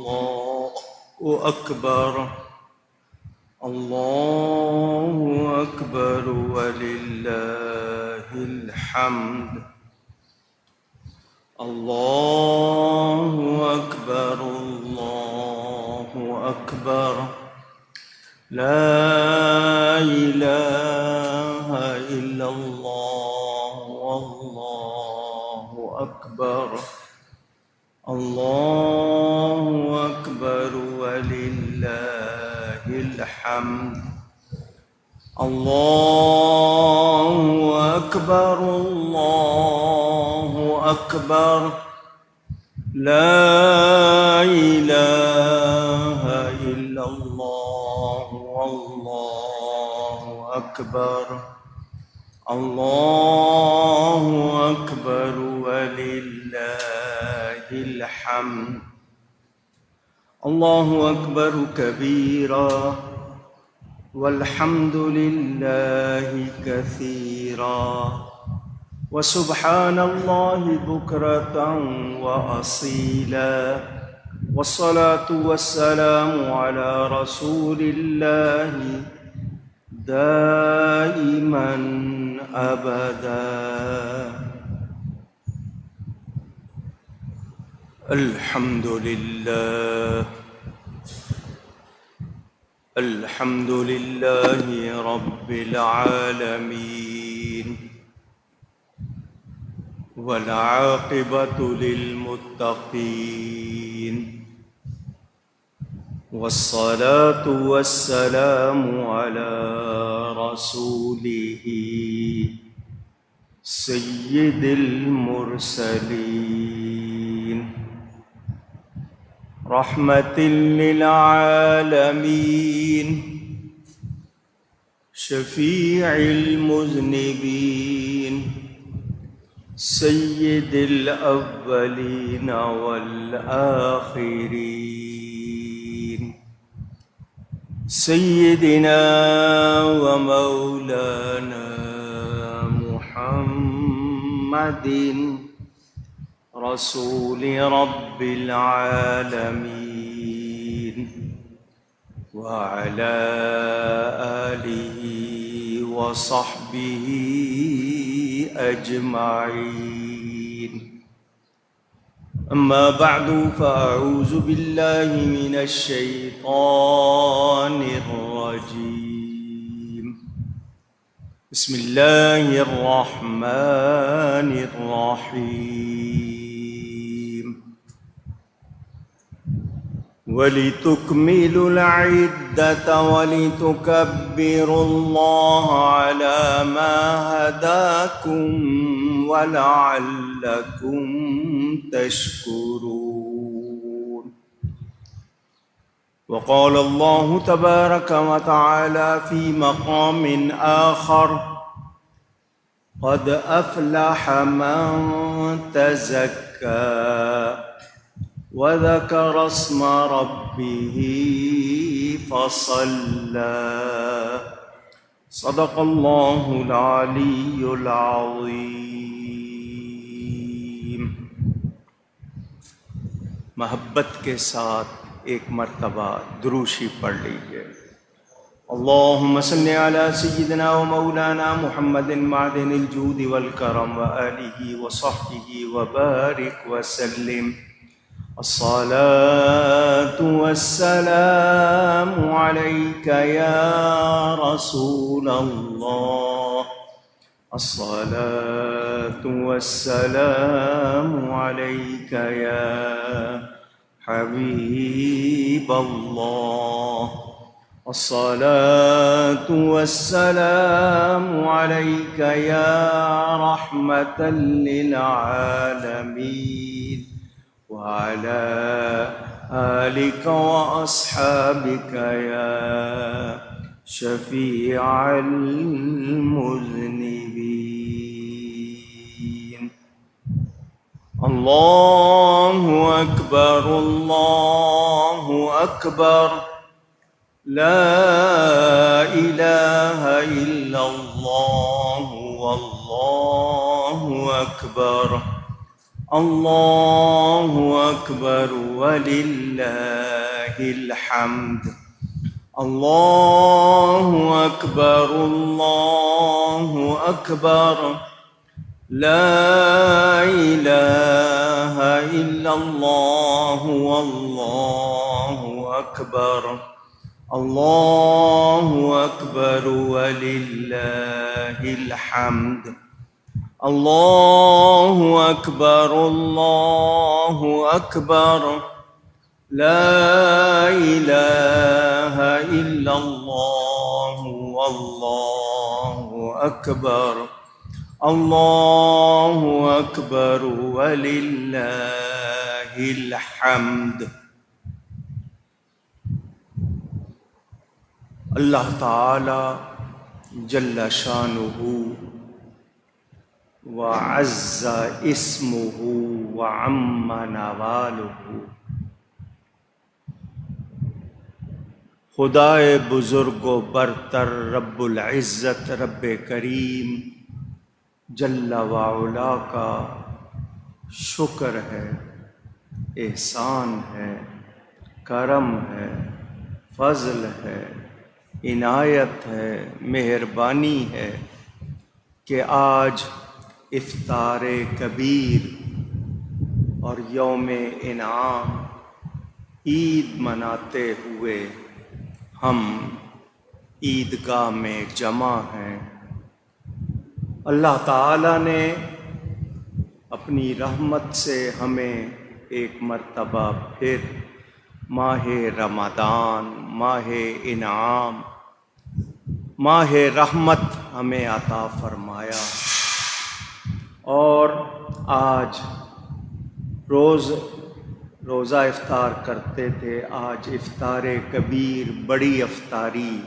الله أكبر الله أكبر ولله الحمد الله أكبر الله أكبر لا إله إلا الله والله أكبر الله أكبر ولله الحمد الله أكبر الله أكبر لا إله إلا الله والله أكبر الله أكبر ولله الحمد الله أكبر كبيرا والحمد لله كثيرا وسبحان الله بكرة وأصيلا والصلاة والسلام على رسول الله دائما أبدا الحمد لله الحمد لله رب العالمين والعاقبة للمتقين والصلاة والسلام على رسوله سيد المرسلين رحمة للعالمين شفيع المذنبين سيد الأولين والآخرين سيدنا ومولانا محمد رسول رب العالمين وعلى آله وصحبه أجمعين أما بعد فأعوذ بالله من الشيطان الرجيم بسم الله الرحمن الرحيم ولتكملوا العدة ولتكبروا الله على ما هداكم ولعلكم تشكرون وقال الله تبارك وتعالى في مقام آخر قد أفلح من تزكى وذكر اسم ربه فصلى صدق الله العلي العظيم محبت کے ساتھ ایک مرتبہ دروشی پڑھ لیجیے اللهم صل على سيدنا ومولانا محمد معدن الجود والكرم وآله وصحبه وبارك وسلم الصلاة والسلام عليك يا رسول الله الصلاة والسلام عليك يا حبيب الله الصلاة والسلام عليك يا رحمة للعالمين وعلى آلك وأصحابك يا شفيع المذنبين الله أكبر الله أكبر لا إله إلا الله والله أكبر اللہ اکبر وللہ الحمد اللہ اکبر اللہ اکبر لا الہ الا اللہ واللہ اکبر اللہ اکبر وللہ الحمد اللہ اکبر اللہ اکبر لا الہ الا اللہ واللہ اکبر اللہ اکبر وللہ الحمد۔ اللہ تعالی جل شانہ وعز اسمہ وعم نوالہ، خدائے بزرگ و برتر رب العزت رب کریم جل وعلا کا شکر ہے، احسان ہے، کرم ہے، فضل ہے، عنایت ہے، مہربانی ہے کہ آج افطار کبیر اور یوم انعام عید مناتے ہوئے ہم عیدگاہ میں جمع ہیں۔ اللہ تعالیٰ نے اپنی رحمت سے ہمیں ایک مرتبہ پھر ماہ رمضان، ماہ انعام، ماہ رحمت ہمیں عطا فرمایا، اور آج روزہ افطار کرتے تھے، آج افطار کبیر، بڑی افطاری۔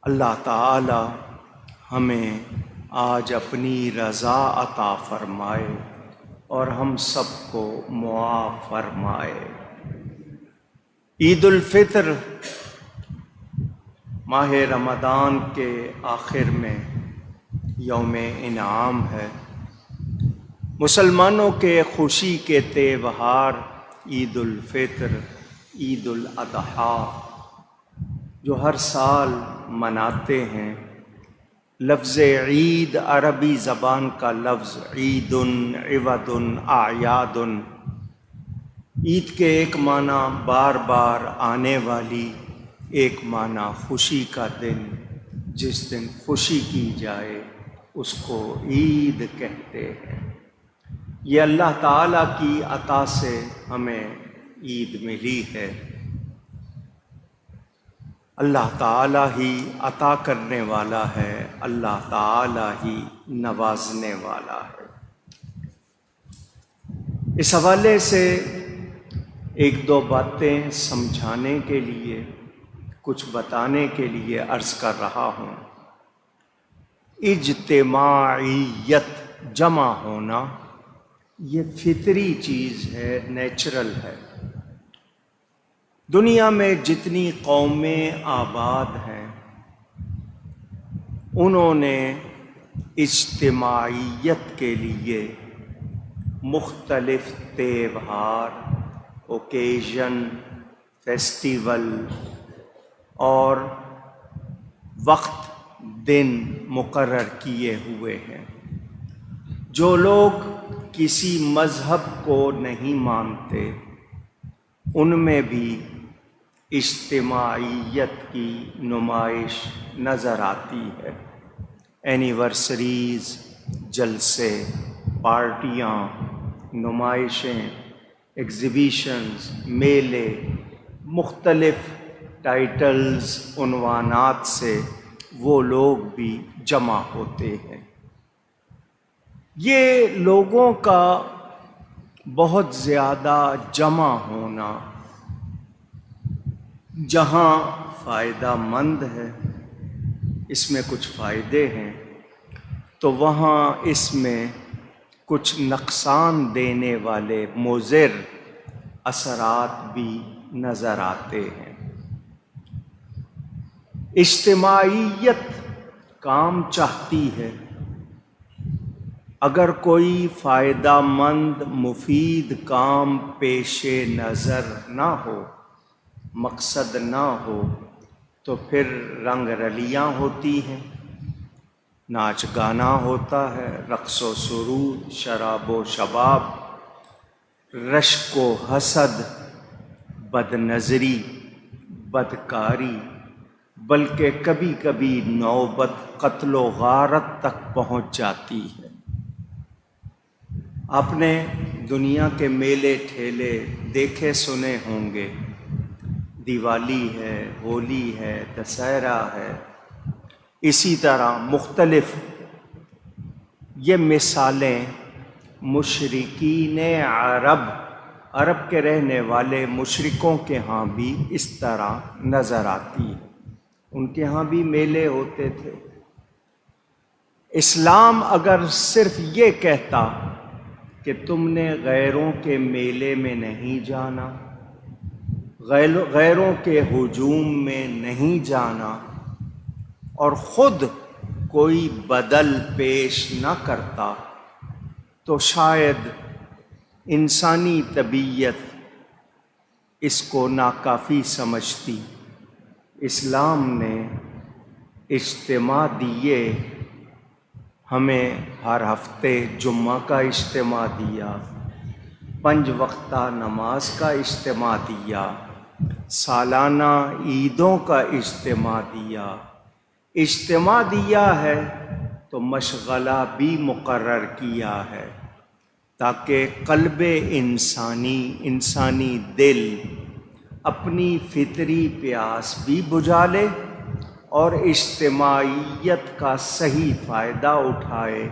اللہ تعالی ہمیں آج اپنی رضا عطا فرمائے اور ہم سب کو معاف فرمائے۔ عید الفطر ماہ رمضان کے آخر میں یوم انعام ہے۔ مسلمانوں کے خوشی کے تہوار عید الفطر، عید الاضحیٰ جو ہر سال مناتے ہیں۔ لفظ عید عربی زبان کا لفظ عید، عوض، اعیاد۔ عید کے ایک معنی بار بار آنے والی، ایک معنی خوشی کا دن، جس دن خوشی کی جائے اس کو عید کہتے ہیں۔ یہ اللہ تعالیٰ کی عطا سے ہمیں عید ملی ہے۔ اللہ تعالیٰ ہی عطا کرنے والا ہے، اللہ تعالیٰ ہی نوازنے والا ہے۔ اس حوالے سے ایک دو باتیں سمجھانے کے لیے، کچھ بتانے کے لیے عرض کر رہا ہوں۔ اجتماعیت، جمع ہونا، یہ فطری چیز ہے، نیچرل ہے۔ دنیا میں جتنی قومیں آباد ہیں انہوں نے اجتماعیت کے لیے مختلف تہوار، اوکیزن، فیسٹیول اور وقت، دن مقرر کیے ہوئے ہیں۔ جو لوگ کسی مذہب کو نہیں مانتے ان میں بھی اجتماعیت کی نمائش نظر آتی ہے۔ اینیورسریز، جلسے، پارٹیاں، نمائشیں، ایگزیبیشنز، میلے، مختلف ٹائٹلز، عنوانات سے وہ لوگ بھی جمع ہوتے ہیں۔ یہ لوگوں کا بہت زیادہ جمع ہونا جہاں فائدہ مند ہے، اس میں کچھ فائدے ہیں، تو وہاں اس میں کچھ نقصان دینے والے مضر اثرات بھی نظر آتے ہیں۔ اجتماعیت کام چاہتی ہے، اگر کوئی فائدہ مند مفید کام پیش نظر نہ ہو، مقصد نہ ہو، تو پھر رنگ رلیاں ہوتی ہیں، ناچ گانا ہوتا ہے، رقص و سرود، شراب و شباب، رشک و حسد، بد نظری، بدکاری، بلکہ کبھی کبھی نوبت قتل و غارت تک پہنچ جاتی ہے۔ آپ نے دنیا کے میلے ٹھیلے دیکھے سنے ہوں گے، دیوالی ہے، ہولی ہے، دسہرہ ہے، اسی طرح مختلف یہ مثالیں مشرکین عرب کے رہنے والے مشرکوں کے ہاں بھی اس طرح نظر آتی ہے، ان کے ہاں بھی میلے ہوتے تھے۔ اسلام اگر صرف یہ کہتا کہ تم نے غیروں کے میلے میں نہیں جانا، غیروں کے ہجوم میں نہیں جانا، اور خود کوئی بدل پیش نہ کرتا، تو شاید انسانی طبیعت اس کو ناکافی سمجھتی۔ اسلام نے اجتماع دیے، ہمیں ہر ہفتے جمعہ کا اجتماع دیا، 5 وقتہ نماز کا اجتماع دیا، سالانہ عیدوں کا اجتماع دیا ہے تو مشغلہ بھی مقرر کیا ہے تاکہ قلب انسانی دل اپنی فطری پیاس بھی بجھا لے اور اجتماعیت کا صحیح فائدہ اٹھائے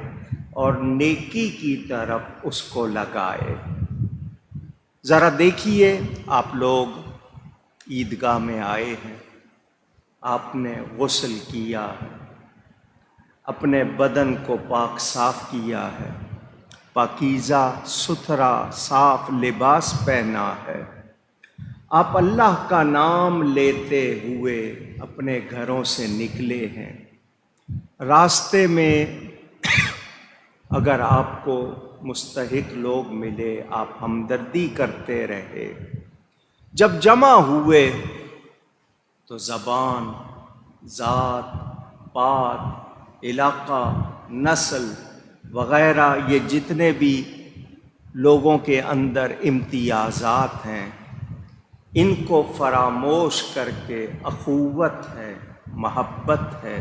اور نیکی کی طرف اس کو لگائے۔ ذرا دیکھیے، آپ لوگ عیدگاہ میں آئے ہیں، آپ نے غسل کیا ہے، اپنے بدن کو پاک صاف کیا ہے، پاکیزہ ستھرا صاف لباس پہنا ہے، آپ اللہ کا نام لیتے ہوئے اپنے گھروں سے نکلے ہیں۔ راستے میں اگر آپ کو مستحق لوگ ملے، آپ ہمدردی کرتے رہے۔ جب جمع ہوئے تو زبان، ذات، پات، علاقہ، نسل وغیرہ یہ جتنے بھی لوگوں کے اندر امتیازات ہیں، ان کو فراموش کر کے اخوت ہے، محبت ہے،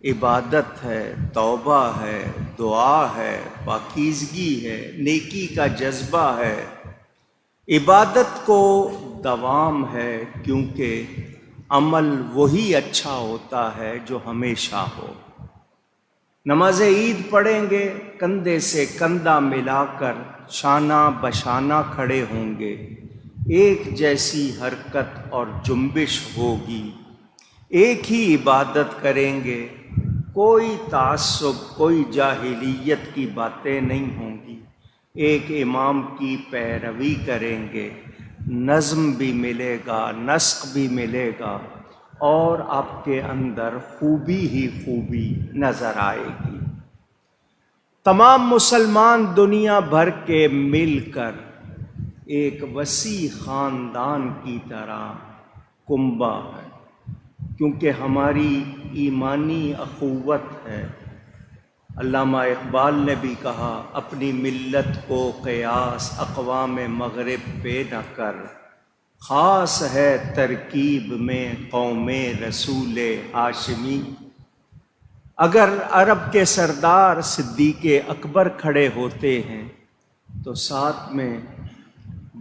عبادت ہے، توبہ ہے، دعا ہے، پاکیزگی ہے، نیکی کا جذبہ ہے، عبادت کو دوام ہے، کیونکہ عمل وہی اچھا ہوتا ہے جو ہمیشہ ہو۔ نماز عید پڑھیں گے، کندھے سے کندھا ملا کر شانہ بشانہ کھڑے ہوں گے، ایک جیسی حرکت اور جنبش ہوگی، ایک ہی عبادت کریں گے، کوئی تعصب، کوئی جاہلیت کی باتیں نہیں ہوں گی، ایک امام کی پیروی کریں گے، نظم بھی ملے گا، نسق بھی ملے گا، اور آپ کے اندر خوبی ہی خوبی نظر آئے گی۔ تمام مسلمان دنیا بھر کے مل کر ایک وسیع خاندان کی طرح کنبہ ہے، کیونکہ ہماری ایمانی اخوت ہے۔ علامہ اقبال نے بھی کہا، اپنی ملت کو قیاس اقوام مغرب پہ نہ کر، خاص ہے ترکیب میں قوم رسول ہاشمی۔ اگر عرب کے سردار صدیق اکبر کھڑے ہوتے ہیں تو ساتھ میں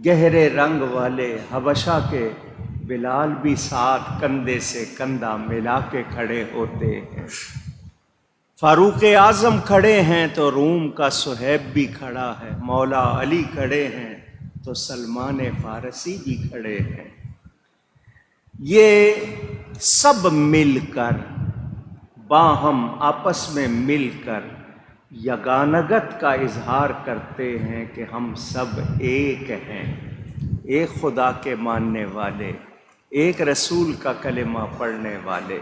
گہرے رنگ والے حبشہ کے بلال بھی ساتھ کندھے سے کندھا ملا کے کھڑے ہوتے ہیں۔ فاروق اعظم کھڑے ہیں تو روم کا صہیب بھی کھڑا ہے، مولا علی کھڑے ہیں تو سلمان فارسی بھی کھڑے ہیں۔ یہ سب مل کر باہم آپس میں مل کر یگانگت کا اظہار کرتے ہیں کہ ہم سب ایک ہیں، ایک خدا کے ماننے والے، ایک رسول کا کلمہ پڑھنے والے،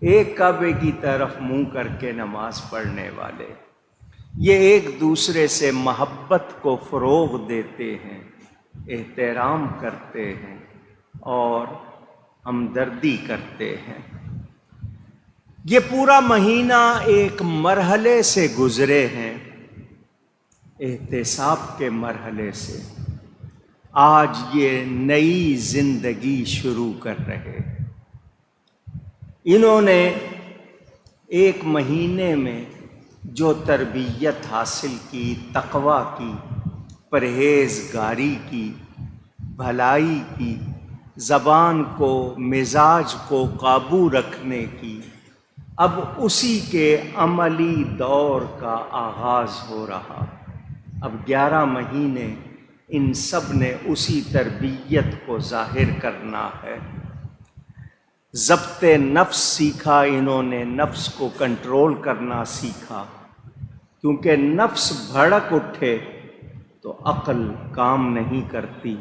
ایک کعبے کی طرف منہ کر کے نماز پڑھنے والے۔ یہ ایک دوسرے سے محبت کو فروغ دیتے ہیں، احترام کرتے ہیں اور ہمدردی کرتے ہیں۔ یہ پورا مہینہ ایک مرحلے سے گزرے ہیں، احتساب کے مرحلے سے۔ آج یہ نئی زندگی شروع کر رہے ہیں۔ انہوں نے ایک مہینے میں جو تربیت حاصل کی، تقویٰ کی، پرہیزگاری کی، بھلائی کی، زبان کو، مزاج کو قابو رکھنے کی، اب اسی کے عملی دور کا آغاز ہو رہا۔ اب 11 مہینے ان سب نے اسی تربیت کو ظاہر کرنا ہے۔ ضبط نفس سیکھا انہوں نے، نفس کو کنٹرول کرنا سیکھا، کیونکہ نفس بھڑک اٹھے تو عقل کام نہیں کرتی۔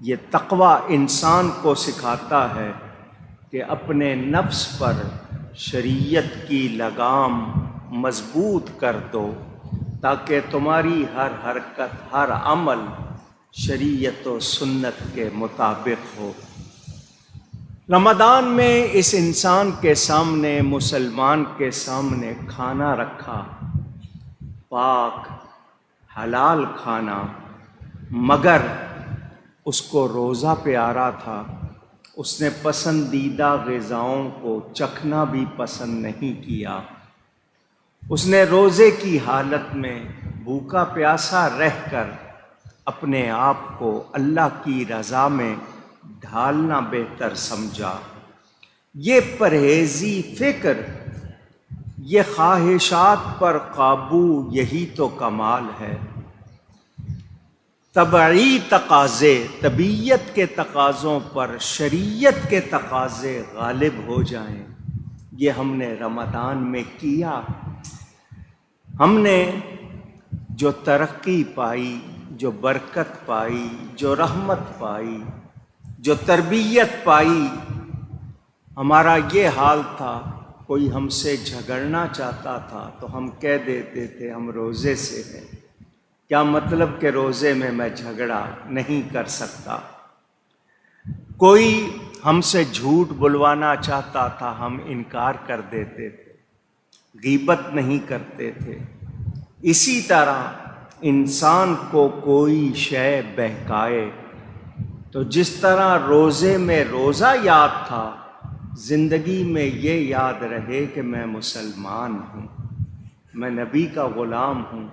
یہ تقویٰ انسان کو سکھاتا ہے کہ اپنے نفس پر شریعت کی لگام مضبوط کر دو، تاکہ تمہاری ہر حرکت، ہر عمل شریعت و سنت کے مطابق ہو۔ رمضان میں اس انسان کے سامنے، مسلمان کے سامنے کھانا رکھا، پاک حلال کھانا، مگر اس کو روزہ پیارا تھا۔ اس نے پسندیدہ غذاؤں کو چکھنا بھی پسند نہیں کیا۔ اس نے روزے کی حالت میں بھوکا پیاسا رہ کر اپنے آپ کو اللہ کی رضا میں ڈھالنا بہتر سمجھا۔ یہ پرہیزی فکر، یہ خواہشات پر قابو، یہی تو کمال ہے۔ طبعی تقاضے، طبیعت کے تقاضوں پر شریعت کے تقاضے غالب ہو جائیں، یہ ہم نے رمضان میں کیا۔ ہم نے جو ترقی پائی، جو برکت پائی، جو رحمت پائی، جو تربیت پائی، ہمارا یہ حال تھا۔ کوئی ہم سے جھگڑنا چاہتا تھا تو ہم کہہ دیتے تھے ہم روزے سے ہیں۔ کیا مطلب کہ روزے میں میں جھگڑا نہیں کر سکتا۔ کوئی ہم سے جھوٹ بلوانا چاہتا تھا، ہم انکار کر دیتے تھے، غیبت نہیں کرتے تھے۔ اسی طرح انسان کو کوئی شے بہکائے تو جس طرح روزے میں روزہ یاد تھا، زندگی میں یہ یاد رہے کہ میں مسلمان ہوں، میں نبی کا غلام ہوں،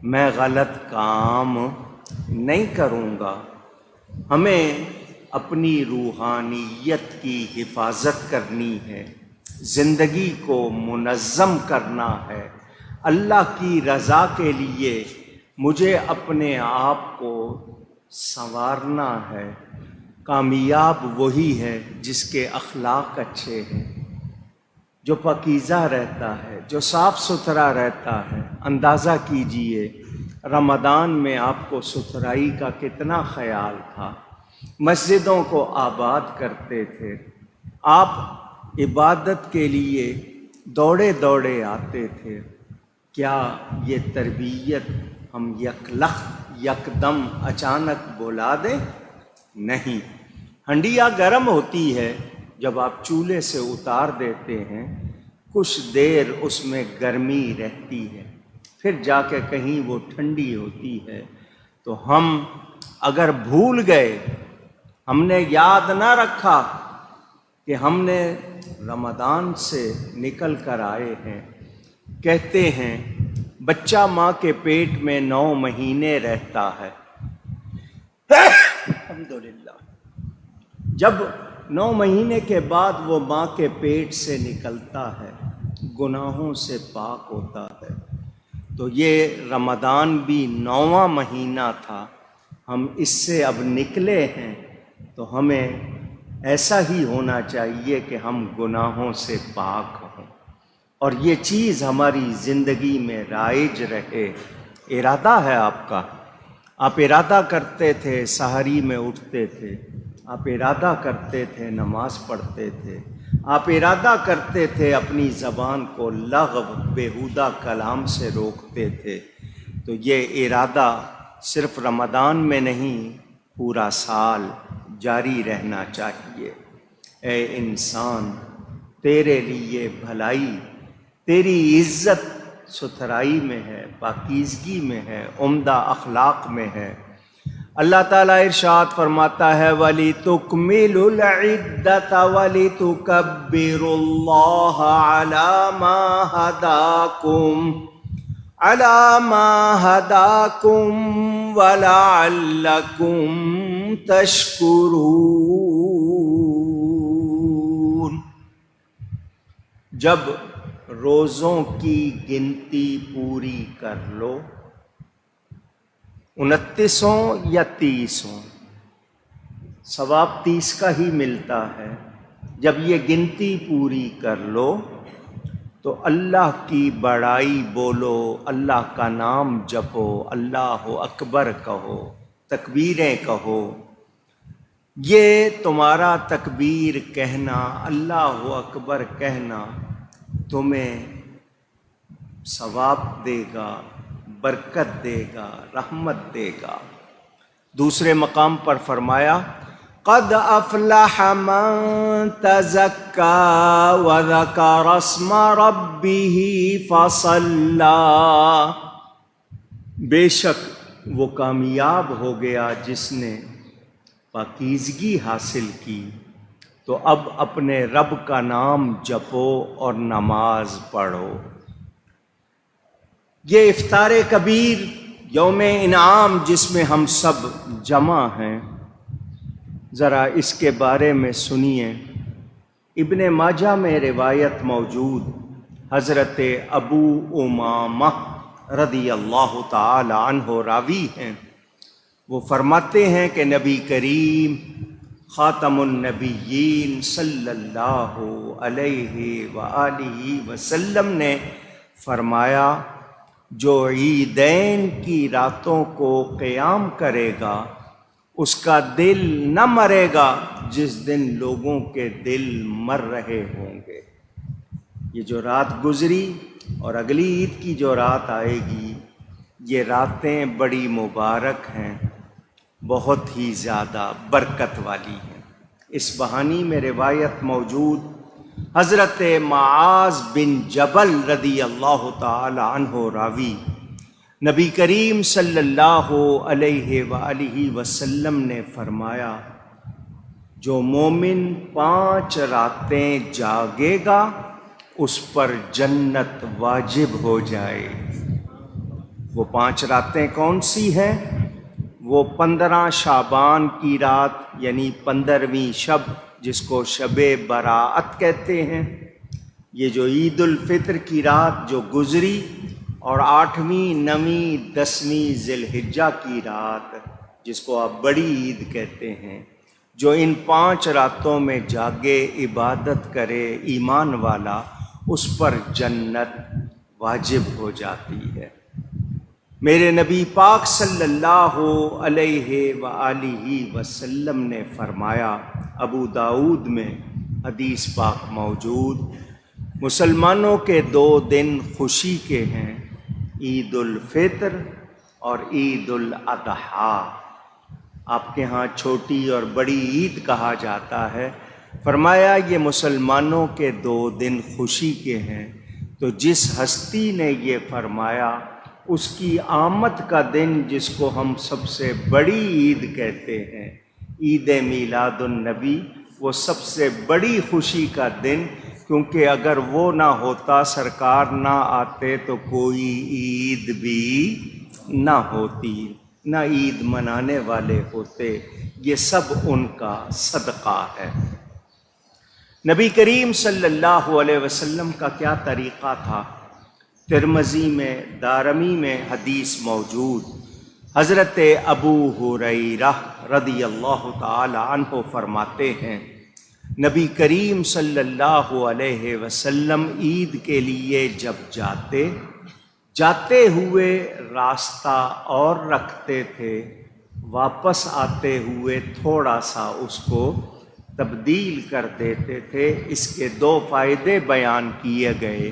میں غلط کام نہیں کروں گا۔ ہمیں اپنی روحانیت کی حفاظت کرنی ہے، زندگی کو منظم کرنا ہے۔ اللہ کی رضا کے لیے مجھے اپنے آپ کو سنوارنا ہے۔ کامیاب وہی ہے جس کے اخلاق اچھے ہیں، جو پاکیزہ رہتا ہے، جو صاف ستھرا رہتا ہے۔ اندازہ کیجئے رمضان میں آپ کو ستھرائی کا کتنا خیال تھا، مسجدوں کو آباد کرتے تھے، آپ عبادت کے لیے دوڑے دوڑے آتے تھے۔ کیا یہ تربیت ہم یکدم اچانک بلا دیں؟ نہیں۔ ہنڈیا گرم ہوتی ہے جب آپ چولہے سے اتار دیتے ہیں، کچھ دیر اس میں گرمی رہتی ہے، پھر جا کے کہیں وہ ٹھنڈی ہوتی ہے۔ تو ہم اگر بھول گئے، ہم نے یاد نہ رکھا کہ ہم نے رمضان سے نکل کر آئے ہیں۔ کہتے ہیں بچہ ماں کے پیٹ میں 9 مہینے رہتا ہے۔ الحمدللہ۔ جب 9 مہینے کے بعد وہ ماں کے پیٹ سے نکلتا ہے، گناہوں سے پاک ہوتا ہے۔ تو یہ رمضان بھی 9واں مہینہ تھا، ہم اس سے اب نکلے ہیں، تو ہمیں ایسا ہی ہونا چاہیے کہ ہم گناہوں سے پاک ہوں اور یہ چیز ہماری زندگی میں رائج رہے۔ ارادہ ہے آپ کا، آپ ارادہ کرتے تھے، سحری میں اٹھتے تھے، آپ ارادہ کرتے تھے، نماز پڑھتے تھے، آپ ارادہ کرتے تھے اپنی زبان کو لغو بیہودہ کلام سے روکتے تھے، تو یہ ارادہ صرف رمضان میں نہیں پورا سال جاری رہنا چاہیے۔ اے انسان، تیرے لیے بھلائی، تیری عزت ستھرائی میں ہے، پاکیزگی میں ہے، عمدہ اخلاق میں ہے۔ اللہ تعالیٰ ارشاد فرماتا ہے وَلِتُكْمِلُوا الْعِدَّةَ وَلِتُكَبِّرُوا اللَّهَ عَلَى مَا هَدَاكُمْ وَلَعَلَّكُمْ تَشْكُرُونَ۔ جب روزوں کی گنتی پوری کر لو، 29 یا 30، ثواب 30 کا ہی ملتا ہے۔ جب یہ گنتی پوری کر لو تو اللہ کی بڑائی بولو، اللہ کا نام جپو، اللہ اکبر کہو، تکبیریں کہو۔ یہ تمہارا تکبیر کہنا، اللہ اکبر کہنا تمہیں ثواب دے گا، برکت دے گا، رحمت دے گا۔ دوسرے مقام پر فرمایا قد افلح من تزکا وذکر اسم ربہ فصلی، بے شک وہ کامیاب ہو گیا جس نے پاکیزگی حاصل کی، تو اب اپنے رب کا نام جپو اور نماز پڑھو۔ یہ افطار کبیر، یوم انعام جس میں ہم سب جمع ہیں، ذرا اس کے بارے میں سنیے۔ ابن ماجہ میں روایت موجود، حضرت ابو امامہ رضی اللہ تعالی عنہ راوی ہیں، وہ فرماتے ہیں کہ نبی کریم خاتم النبیین صلی اللہ علیہ وآلہ وسلم نے فرمایا جو عیدین کی راتوں کو قیام کرے گا اس کا دل نہ مرے گا جس دن لوگوں کے دل مر رہے ہوں گے۔ یہ جو رات گزری اور اگلی عید کی جو رات آئے گی، یہ راتیں بڑی مبارک ہیں، بہت ہی زیادہ برکت والی ہیں۔ اس بہانی میں روایت موجود، حضرت معاذ بن جبل رضی اللہ تعالی عنہ راوی، نبی کریم صلی اللہ علیہ وآلہ وسلم نے فرمایا جو مومن 5 راتیں جاگے گا اس پر جنت واجب ہو جائے۔ وہ 5 راتیں کون سی ہیں؟ وہ 15 شعبان کی رات یعنی 15ویں شب جس کو شب براءت کہتے ہیں، یہ جو عید الفطر کی رات جو گزری، اور 8ویں، 9ویں، 10ویں ذی الحجہ کی رات جس کو آپ بڑی عید کہتے ہیں، جو ان 5 راتوں میں جاگے عبادت کرے ایمان والا، اس پر جنت واجب ہو جاتی ہے۔ میرے نبی پاک صلی اللہ علیہ وآلہ وسلم نے فرمایا، ابو داؤد میں حدیث پاک موجود، مسلمانوں کے 2 دن خوشی کے ہیں، عید الفطر اور عید الاضحیٰ۔ آپ کے ہاں چھوٹی اور بڑی عید کہا جاتا ہے۔ فرمایا یہ مسلمانوں کے 2 دن خوشی کے ہیں، تو جس ہستی نے یہ فرمایا اس کی آمد کا دن جس کو ہم سب سے بڑی عید کہتے ہیں، عید میلاد النبی، وہ سب سے بڑی خوشی کا دن، کیونکہ اگر وہ نہ ہوتا، سرکار نہ آتے تو کوئی عید بھی نہ ہوتی، نہ عید منانے والے ہوتے، یہ سب ان کا صدقہ ہے۔ نبی کریم صلی اللہ علیہ وسلم کا کیا طریقہ تھا؟ ترمذی میں، دارمی میں حدیث موجود، حضرت ابو ہریرہ رضی اللہ تعالی عنہ فرماتے ہیں نبی کریم صلی اللہ علیہ وسلم عید کے لیے جب جاتے ہوئے راستہ اور رکھتے تھے، واپس آتے ہوئے تھوڑا سا اس کو تبدیل کر دیتے تھے۔ اس کے دو فائدے بیان کیے گئے۔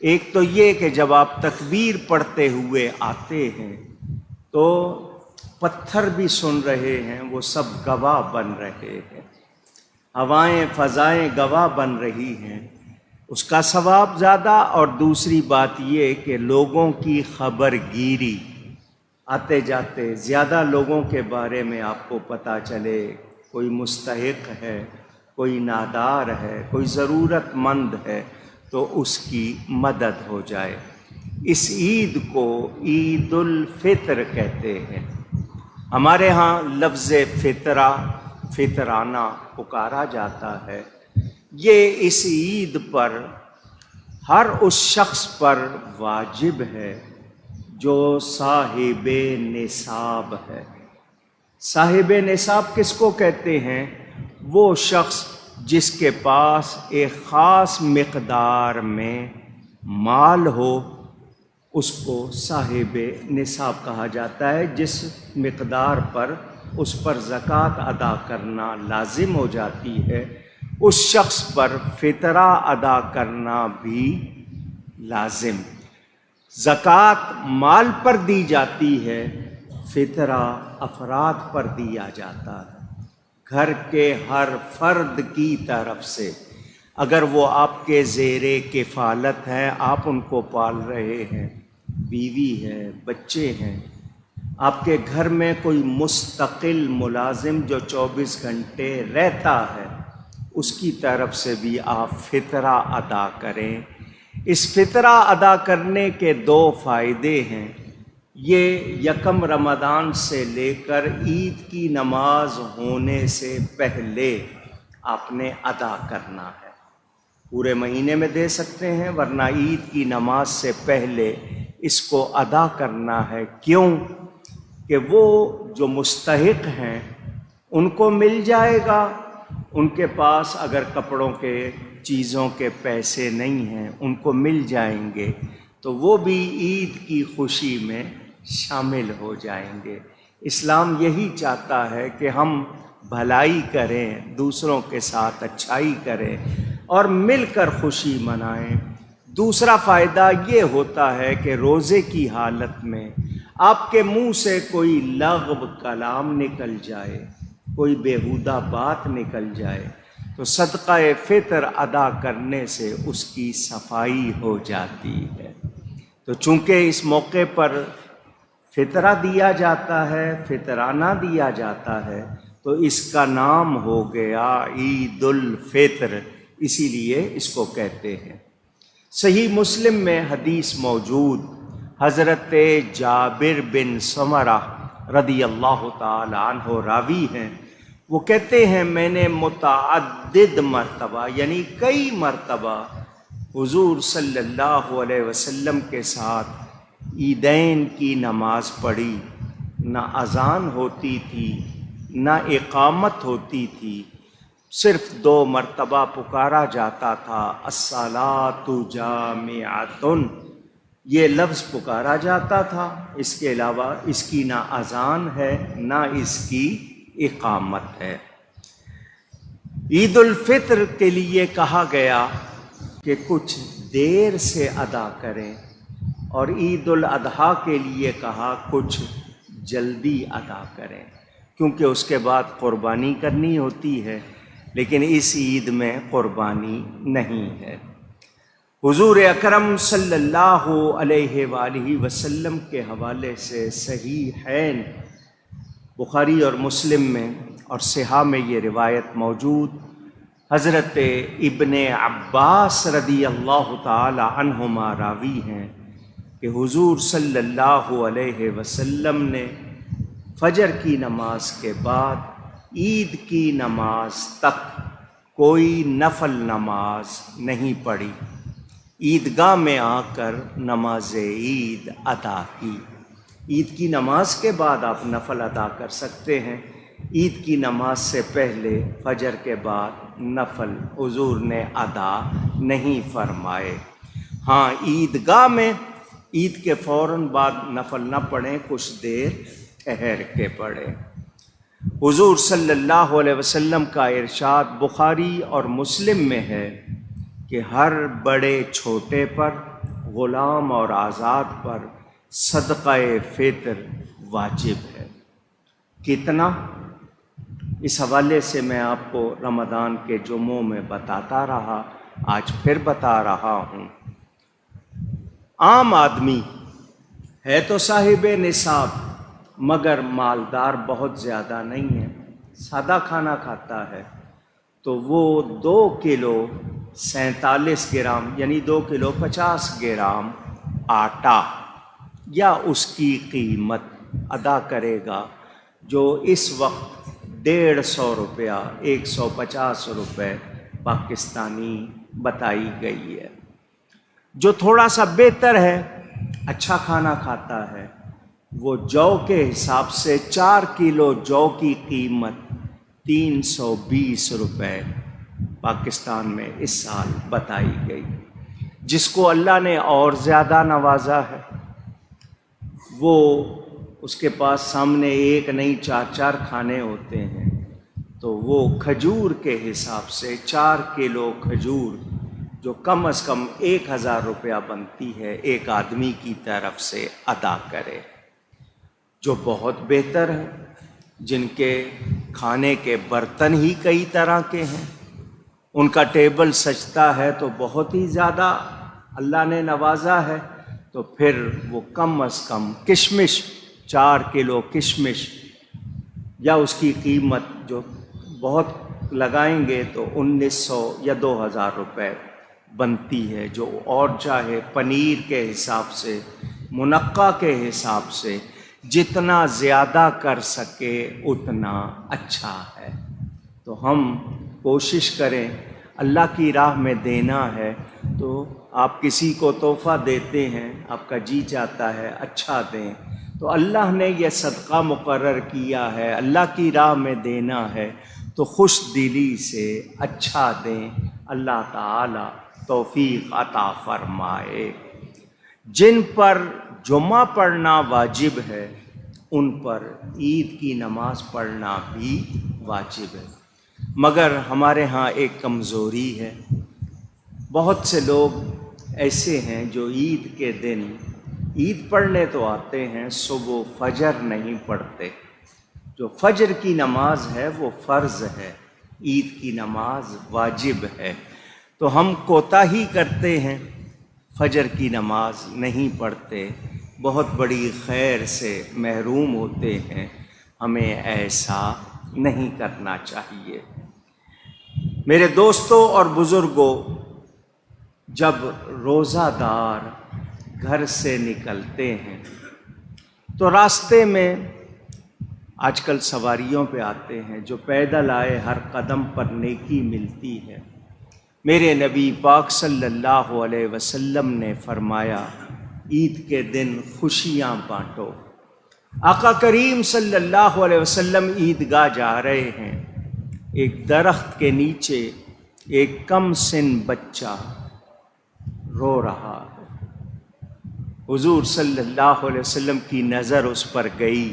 ایک تو یہ کہ جب آپ تکبیر پڑھتے ہوئے آتے ہیں تو پتھر بھی سن رہے ہیں، وہ سب گواہ بن رہے ہیں، ہوائیں فضائیں گواہ بن رہی ہیں، اس کا ثواب زیادہ۔ اور دوسری بات یہ کہ لوگوں کی خبر گیری، آتے جاتے زیادہ لوگوں کے بارے میں آپ کو پتہ چلے، کوئی مستحق ہے، کوئی نادار ہے، کوئی ضرورت مند ہے، تو اس کی مدد ہو جائے۔ اس عید کو عید الفطر کہتے ہیں۔ ہمارے ہاں لفظ فطرہ، فطرانہ پکارا جاتا ہے۔ یہ اس عید پر ہر اس شخص پر واجب ہے جو صاحب نصاب ہے۔ صاحب نصاب کس کو کہتے ہیں؟ وہ شخص جس کے پاس ایک خاص مقدار میں مال ہو، اس کو صاحب نصاب کہا جاتا ہے۔ جس مقدار پر اس پر زکوٰۃ ادا کرنا لازم ہو جاتی ہے، اس شخص پر فطرہ ادا کرنا بھی لازم۔ زکوٰۃ مال پر دی جاتی ہے، فطرہ افراد پر دیا جاتا ہے، گھر کے ہر فرد کی طرف سے۔ اگر وہ آپ کے زیر کفالت ہیں، آپ ان کو پال رہے ہیں، بیوی ہے، بچے ہیں، آپ کے گھر میں کوئی مستقل ملازم جو 24 گھنٹے رہتا ہے، اس کی طرف سے بھی آپ فطرہ ادا کریں۔ اس فطرہ ادا کرنے کے دو فائدے ہیں۔ یہ یکم رمضان سے لے کر عید کی نماز ہونے سے پہلے آپ نے ادا کرنا ہے۔ پورے مہینے میں دے سکتے ہیں، ورنہ عید کی نماز سے پہلے اس کو ادا کرنا ہے۔ کیوں کہ وہ جو مستحق ہیں ان کو مل جائے گا۔ ان کے پاس اگر کپڑوں کے چیزوں کے پیسے نہیں ہیں، ان کو مل جائیں گے، تو وہ بھی عید کی خوشی میں شامل ہو جائیں گے۔ اسلام یہی چاہتا ہے کہ ہم بھلائی کریں، دوسروں کے ساتھ اچھائی کریں اور مل کر خوشی منائیں۔ دوسرا فائدہ یہ ہوتا ہے کہ روزے کی حالت میں آپ کے منہ سے کوئی لغو کلام نکل جائے، کوئی بیہودہ بات نکل جائے، تو صدقہ فطر ادا کرنے سے اس کی صفائی ہو جاتی ہے۔ تو چونکہ اس موقع پر فطرہ دیا جاتا ہے، فطرانہ دیا جاتا ہے، تو اس کا نام ہو گیا عید الفطر، اسی لیے اس کو کہتے ہیں۔ صحیح مسلم میں حدیث موجود، حضرت جابر بن سمرہ رضی اللہ تعالی عنہ راوی ہیں، وہ کہتے ہیں میں نے متعدد مرتبہ یعنی کئی مرتبہ حضور صلی اللہ علیہ وسلم کے ساتھ عیدین کی نماز پڑھی۔ نہ اذان ہوتی تھی، نہ اقامت ہوتی تھی، صرف 2 مرتبہ پکارا جاتا تھا، الصلاۃ جامعۃ، یہ لفظ پکارا جاتا تھا۔ اس کے علاوہ اس کی نہ اذان ہے، نہ اس کی اقامت ہے۔ عید الفطر کے لیے کہا گیا کہ کچھ دیر سے ادا کریں، اور عید الاضحیٰ کے لیے کہا کچھ جلدی ادا کریں، کیونکہ اس کے بعد قربانی کرنی ہوتی ہے، لیکن اس عید میں قربانی نہیں ہے۔ حضور اکرم صلی اللہ علیہ وآلہ وسلم کے حوالے سے صحیحین بخاری اور مسلم میں اور صحاح میں یہ روایت موجود، حضرت ابن عباس رضی اللہ تعالی عنہما راوی ہیں کہ حضور صلی اللہ علیہ وسلم نے فجر کی نماز کے بعد عید کی نماز تک کوئی نفل نماز نہیں پڑھی، عیدگاہ میں آ کر نماز عید ادا کی۔ عید کی نماز کے بعد آپ نفل ادا کر سکتے ہیں، عید کی نماز سے پہلے فجر کے بعد نفل حضور نے ادا نہیں فرمائے۔ ہاں عیدگاہ میں عید کے فوراً بعد نفل نہ پڑھیں، کچھ دیر ٹھہر کے پڑھیں۔ حضور صلی اللہ علیہ وسلم کا ارشاد بخاری اور مسلم میں ہے کہ ہر بڑے چھوٹے پر، غلام اور آزاد پر صدقہ فطر واجب ہے۔ کتنا؟ اس حوالے سے میں آپ کو رمضان کے جمعوں میں بتاتا رہا، آج پھر بتا رہا ہوں۔ عام آدمی ہے تو صاحب نصاب مگر مالدار بہت زیادہ نہیں ہے، سادہ کھانا کھاتا ہے، تو وہ 2 کلو 47 گرام یعنی 2 کلو 50 گرام آٹا یا اس کی قیمت ادا کرے گا، جو اس وقت 150 روپیہ 150 روپے پاکستانی بتائی گئی ہے۔ جو تھوڑا سا بہتر ہے، اچھا کھانا کھاتا ہے، وہ جو کے حساب سے 4 کلو جو کی قیمت 320 روپے پاکستان میں اس سال بتائی گئی۔ جس کو اللہ نے اور زیادہ نوازا ہے، وہ اس کے پاس سامنے ایک نہیں 4 کھانے ہوتے ہیں، تو وہ کھجور کے حساب سے 4 کلو کھجور جو کم از کم 1000 روپیہ بنتی ہے ایک آدمی کی طرف سے ادا کرے۔ جو بہت بہتر ہے، جن کے کھانے کے برتن ہی کئی طرح کے ہیں، ان کا ٹیبل سجتا ہے تو بہت ہی زیادہ اللہ نے نوازا ہے، تو پھر وہ کم از کم کشمش 4 کلو کشمش یا اس کی قیمت جو بہت لگائیں گے تو 1900 یا 2000 روپے بنتی ہے۔ جو اور چاہے پنیر کے حساب سے، منقع کے حساب سے جتنا زیادہ کر سکے اتنا اچھا ہے۔ تو ہم کوشش کریں، اللہ کی راہ میں دینا ہے تو آپ کسی کو تحفہ دیتے ہیں، آپ کا جی چاہتا ہے اچھا دیں، تو اللہ نے یہ صدقہ مقرر کیا ہے، اللہ کی راہ میں دینا ہے تو خوش دلی سے اچھا دیں، اللہ تعالی توفیق عطا فرمائے۔ جن پر جمعہ پڑھنا واجب ہے، ان پر عید کی نماز پڑھنا بھی واجب ہے، مگر ہمارے ہاں ایک کمزوری ہے۔ بہت سے لوگ ایسے ہیں جو عید کے دن عید پڑھنے تو آتے ہیں، صبح فجر نہیں پڑھتے۔ جو فجر کی نماز ہے وہ فرض ہے، عید کی نماز واجب ہے، تو ہم کوتاہی کرتے ہیں، فجر کی نماز نہیں پڑھتے، بہت بڑی خیر سے محروم ہوتے ہیں۔ ہمیں ایسا نہیں کرنا چاہیے۔ میرے دوستوں اور بزرگوں، جب روزہ دار گھر سے نکلتے ہیں تو راستے میں آج کل سواریوں پہ آتے ہیں، جو پیدل آئے ہر قدم پر نیکی ملتی ہے۔ میرے نبی پاک صلی اللہ علیہ وسلم نے فرمایا، عید کے دن خوشیاں بانٹو۔ آقا کریم صلی اللہ علیہ وسلم عیدگاہ جا رہے ہیں، ایک درخت کے نیچے ایک کم سن بچہ رو رہا ہے۔ حضور صلی اللہ علیہ وسلم کی نظر اس پر گئی،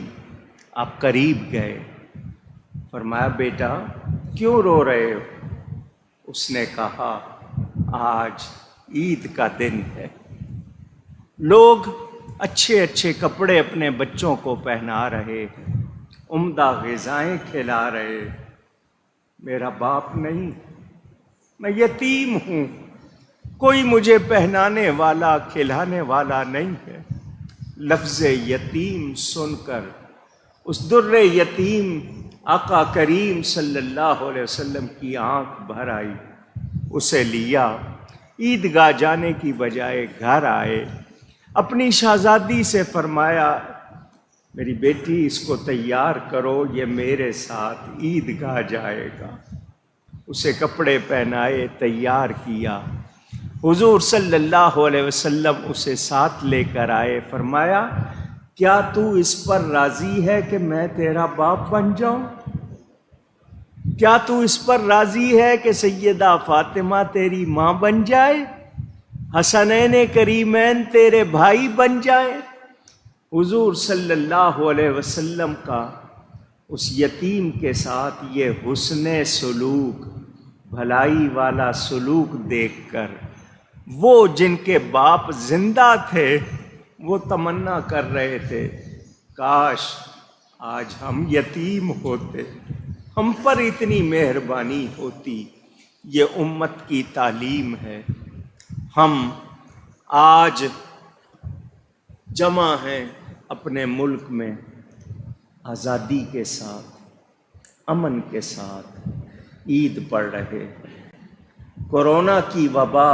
آپ قریب گئے، فرمایا بیٹا کیوں رو رہے ہو؟ اس نے کہا آج عید کا دن ہے، لوگ اچھے اچھے کپڑے اپنے بچوں کو پہنا رہے ہیں، عمدہ غذائیں کھلا رہے، میرا باپ نہیں، میں یتیم ہوں، کوئی مجھے پہنانے والا کھلانے والا نہیں ہے۔ لفظ یتیم سن کر اس در یتیم آقا کریم صلی اللہ علیہ وسلم کی آنکھ بھر آئی، اسے لیا، عیدگاہ جانے کی بجائے گھر آئے، اپنی شہزادی سے فرمایا میری بیٹی اس کو تیار کرو، یہ میرے ساتھ عیدگاہ جائے گا۔ اسے کپڑے پہنائے، تیار کیا، حضور صلی اللہ علیہ وسلم اسے ساتھ لے کر آئے، فرمایا کیا تو اس پر راضی ہے کہ میں تیرا باپ بن جاؤں؟ کیا تو اس پر راضی ہے کہ سیدہ فاطمہ تیری ماں بن جائے، حسنین کریمین تیرے بھائی بن جائے؟ حضور صلی اللہ علیہ وسلم کا اس یتیم کے ساتھ یہ حسن سلوک، بھلائی والا سلوک دیکھ کر وہ جن کے باپ زندہ تھے وہ تمنا کر رہے تھے، کاش آج ہم یتیم ہوتے، ہم پر اتنی مہربانی ہوتی۔ یہ امت کی تعلیم ہے۔ ہم آج جمع ہیں اپنے ملک میں آزادی کے ساتھ، امن کے ساتھ عید پڑھ رہے۔ کورونا کی وبا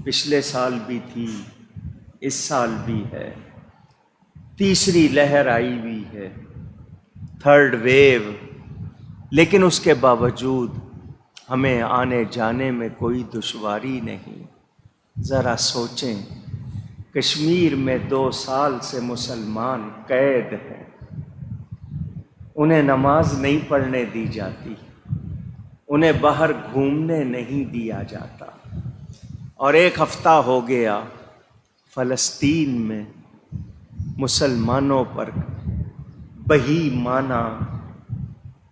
پچھلے سال بھی تھی، اس سال بھی ہے، تیسری لہر آئی ہوئی ہے، تھرڈ ویو، لیکن اس کے باوجود ہمیں آنے جانے میں کوئی دشواری نہیں۔ ذرا سوچیں، کشمیر میں 2 سال سے مسلمان قید ہیں، انہیں نماز نہیں پڑھنے دی جاتی، انہیں باہر گھومنے نہیں دیا جاتا، اور 1 ہفتہ ہو گیا فلسطین میں مسلمانوں پر بہیمانہ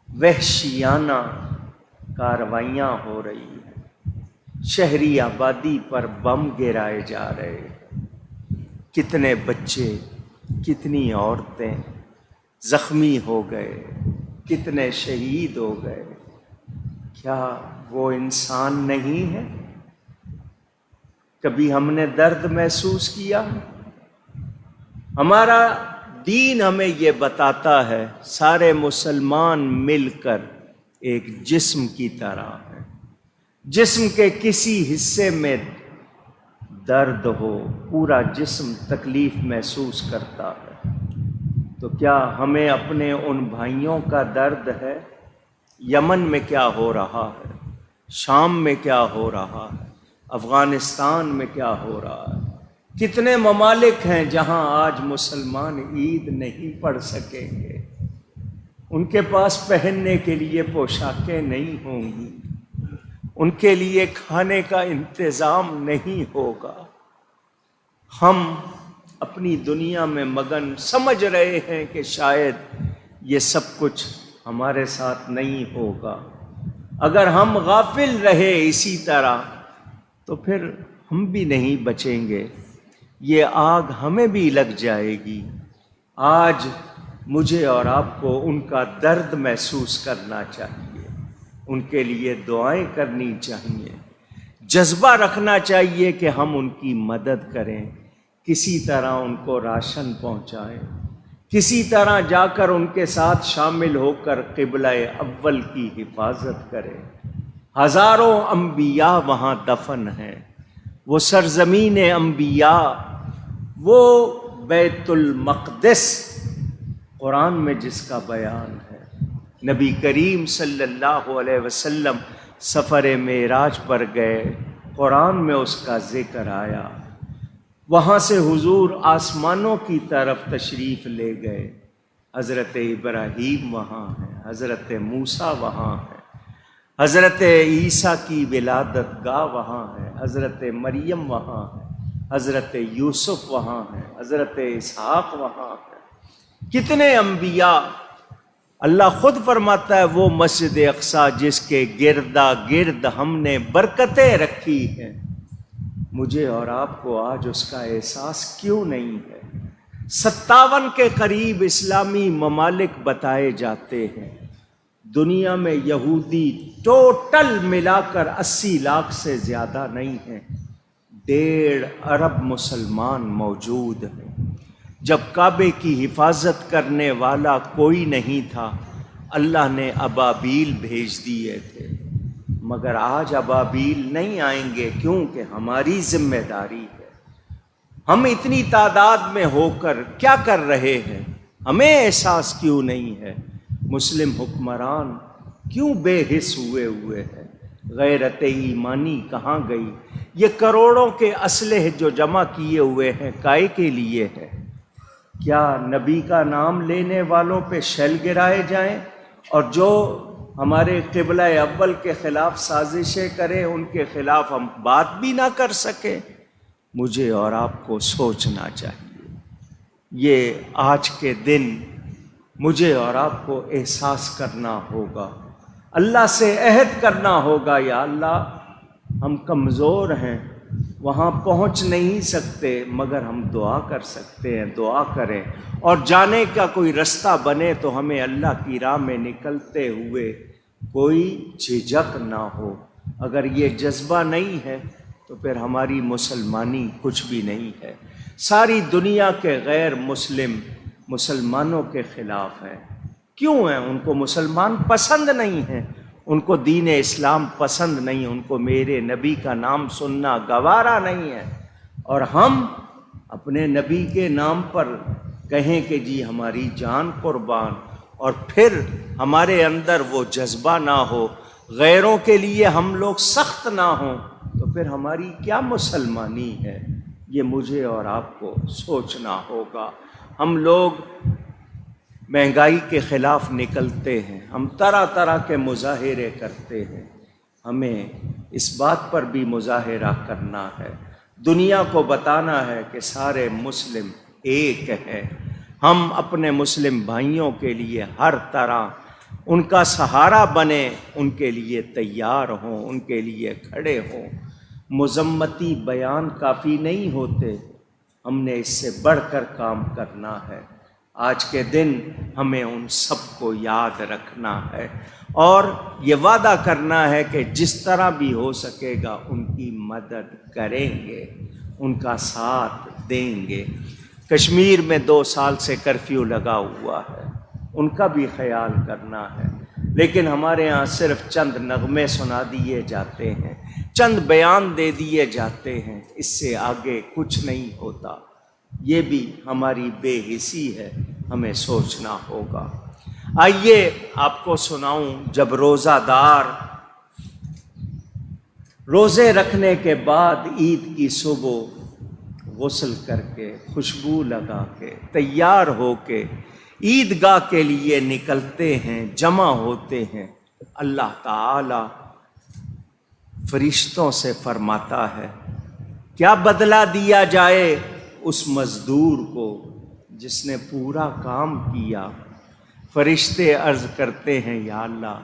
وحشیانہ کارروائیاں ہو رہی ہیں، شہری آبادی پر بم گرائے جا رہے ہیں، کتنے بچے، کتنی عورتیں زخمی ہو گئے، کتنے شہید ہو گئے۔ کیا وہ انسان نہیں ہے؟ کبھی ہم نے درد محسوس کیا؟ ہمارا دین ہمیں یہ بتاتا ہے سارے مسلمان مل کر ایک جسم کی طرح ہیں، جسم کے کسی حصے میں درد ہو پورا جسم تکلیف محسوس کرتا ہے۔ تو کیا ہمیں اپنے ان بھائیوں کا درد ہے؟ یمن میں کیا ہو رہا ہے، شام میں کیا ہو رہا ہے، افغانستان میں کیا ہو رہا ہے؟ کتنے ممالک ہیں جہاں آج مسلمان عید نہیں پڑھ سکیں گے، ان کے پاس پہننے کے لیے پوشاکیں نہیں ہوں گی، ان کے لیے کھانے کا انتظام نہیں ہوگا۔ ہم اپنی دنیا میں مگن سمجھ رہے ہیں کہ شاید یہ سب کچھ ہمارے ساتھ نہیں ہوگا۔ اگر ہم غافل رہے اسی طرح تو پھر ہم بھی نہیں بچیں گے، یہ آگ ہمیں بھی لگ جائے گی۔ آج مجھے اور آپ کو ان کا درد محسوس کرنا چاہیے، ان کے لیے دعائیں کرنی چاہیے، جذبہ رکھنا چاہیے کہ ہم ان کی مدد کریں، کسی طرح ان کو راشن پہنچائیں، کسی طرح جا کر ان کے ساتھ شامل ہو کر قبلہ اول کی حفاظت کریں۔ ہزاروں انبیاء وہاں دفن ہیں، وہ سرزمین انبیاء، وہ بیت المقدس قرآن میں جس کا بیان ہے۔ نبی کریم صلی اللہ علیہ وسلم سفر معراج پر گئے، قرآن میں اس کا ذکر آیا، وہاں سے حضور آسمانوں کی طرف تشریف لے گئے، حضرت ابراہیم وہاں ہے، حضرت موسیٰ وہاں ہے، حضرت عیسیٰ کی ولادت گاہ وہاں ہے، حضرت مریم وہاں ہے، حضرت یوسف وہاں ہے، حضرت اسحاق وہاں ہے، کتنے انبیاء۔ اللہ خود فرماتا ہے وہ مسجد اقصیٰ جس کے گردا گرد ہم نے برکتیں رکھی ہیں، مجھے اور آپ کو آج اس کا احساس کیوں نہیں ہے؟ 57 کے قریب اسلامی ممالک بتائے جاتے ہیں، دنیا میں یہودی ٹوٹل ملا کر 80 لاکھ سے زیادہ نہیں ہیں، 1.5 ارب مسلمان موجود ہیں۔ جب کعبے کی حفاظت کرنے والا کوئی نہیں تھا، اللہ نے ابابیل بھیج دیے تھے، مگر آج ابابیل نہیں آئیں گے کیونکہ ہماری ذمہ داری ہے۔ ہم اتنی تعداد میں ہو کر کیا کر رہے ہیں؟ ہمیں احساس کیوں نہیں ہے؟ مسلم حکمران کیوں بے حس ہوئے ہیں؟ غیرت ایمانی کہاں گئی؟ یہ کروڑوں کے اسلحے جو جمع کیے ہوئے ہیں کائے کے لیے ہے؟ کیا نبی کا نام لینے والوں پہ شیل گرائے جائیں اور جو ہمارے قبلہ اول کے خلاف سازشیں کریں ان کے خلاف ہم بات بھی نہ کر سکیں؟ مجھے اور آپ کو سوچنا چاہیے۔ یہ آج کے دن مجھے اور آپ کو احساس کرنا ہوگا، اللہ سے عہد کرنا ہوگا، یا اللہ ہم کمزور ہیں، وہاں پہنچ نہیں سکتے، مگر ہم دعا کر سکتے ہیں، دعا کریں، اور جانے کا کوئی رستہ بنے تو ہمیں اللہ کی راہ میں نکلتے ہوئے کوئی جھجک نہ ہو۔ اگر یہ جذبہ نہیں ہے تو پھر ہماری مسلمانی کچھ بھی نہیں ہے۔ ساری دنیا کے غیر مسلم مسلمانوں کے خلاف ہیں۔ کیوں ہیں؟ ان کو مسلمان پسند نہیں ہیں، ان کو دین اسلام پسند نہیں، ان کو میرے نبی کا نام سننا گوارا نہیں ہے، اور ہم اپنے نبی کے نام پر کہیں کہ جی ہماری جان قربان، اور پھر ہمارے اندر وہ جذبہ نہ ہو، غیروں کے لیے ہم لوگ سخت نہ ہوں، تو پھر ہماری کیا مسلمانی ہے؟ یہ مجھے اور آپ کو سوچنا ہوگا۔ ہم لوگ مہنگائی کے خلاف نکلتے ہیں، ہم طرح طرح کے مظاہرے کرتے ہیں، ہمیں اس بات پر بھی مظاہرہ کرنا ہے، دنیا کو بتانا ہے کہ سارے مسلم ایک ہیں۔ ہم اپنے مسلم بھائیوں کے لیے ہر طرح ان کا سہارا بنیں، ان کے لیے تیار ہوں، ان کے لیے کھڑے ہوں۔ مذمتی بیان کافی نہیں ہوتے، ہم نے اس سے بڑھ کر کام کرنا ہے۔ آج کے دن ہمیں ان سب کو یاد رکھنا ہے اور یہ وعدہ کرنا ہے کہ جس طرح بھی ہو سکے گا ان کی مدد کریں گے، ان کا ساتھ دیں گے۔ کشمیر میں 2 سال سے کرفیو لگا ہوا ہے، ان کا بھی خیال کرنا ہے، لیکن ہمارے ہاں صرف چند نغمے سنا دیے جاتے ہیں، چند بیان دے دیے جاتے ہیں، اس سے آگے کچھ نہیں ہوتا۔ یہ بھی ہماری بے حسی ہے، ہمیں سوچنا ہوگا۔ آئیے آپ کو سناؤں، جب روزہ دار روزے رکھنے کے بعد عید کی صبح غسل کر کے، خوشبو لگا کے، تیار ہو کے عیدگاہ کے لیے نکلتے ہیں، جمع ہوتے ہیں، اللہ تعالی فرشتوں سے فرماتا ہے کیا بدلہ دیا جائے اس مزدور کو جس نے پورا کام کیا؟ فرشتے عرض کرتے ہیں یا اللہ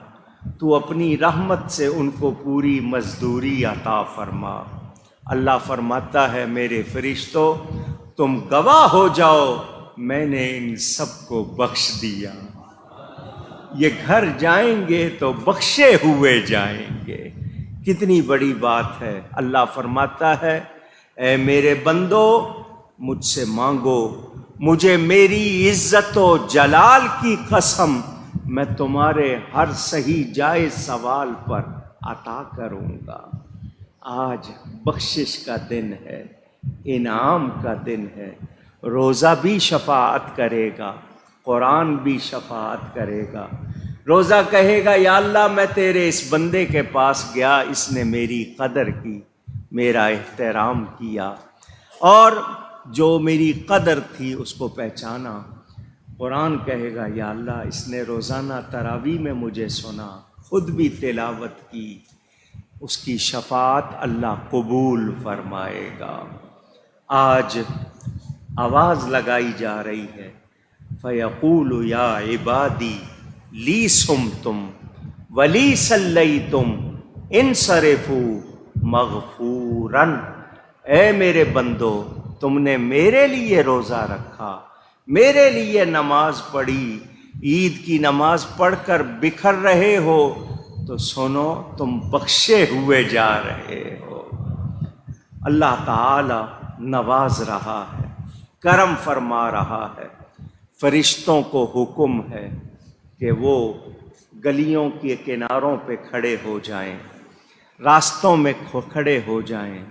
تو اپنی رحمت سے ان کو پوری مزدوری عطا فرما۔ اللہ فرماتا ہے میرے فرشتوں تم گواہ ہو جاؤ، میں نے ان سب کو بخش دیا، یہ گھر جائیں گے تو بخشے ہوئے جائیں گے۔ کتنی بڑی بات ہے۔ اللہ فرماتا ہے اے میرے بندو مجھ سے مانگو، مجھے میری عزت و جلال کی قسم میں تمہارے ہر صحیح جائز سوال پر عطا کروں گا۔ آج بخشش کا دن ہے، انعام کا دن ہے۔ روزہ بھی شفاعت کرے گا، قرآن بھی شفاعت کرے گا۔ روزہ کہے گا یا اللہ میں تیرے اس بندے کے پاس گیا، اس نے میری قدر کی، میرا احترام کیا، اور جو میری قدر تھی اس کو پہچانا۔ قرآن کہے گا یا اللہ اس نے روزانہ تراویح میں مجھے سنا، خود بھی تلاوت کی، اس کی شفاعت اللہ قبول فرمائے گا۔ آج آواز لگائی جا رہی ہے فَيَقُولُ يَا عِبَادِي لِي صُمْتُمْ وَلِي صَلَّيْتُمْ انصرفوا مغفوراً۔ اے میرے بندو تم نے میرے لیے روزہ رکھا، میرے لیے نماز پڑھی، عید کی نماز پڑھ کر بکھر رہے ہو تو سنو تم بخشے ہوئے جا رہے ہو۔ اللہ تعالی نواز رہا ہے، کرم فرما رہا ہے۔ فرشتوں کو حکم ہے کہ وہ گلیوں کے کناروں پہ کھڑے ہو جائیں، راستوں میں کھڑے ہو جائیں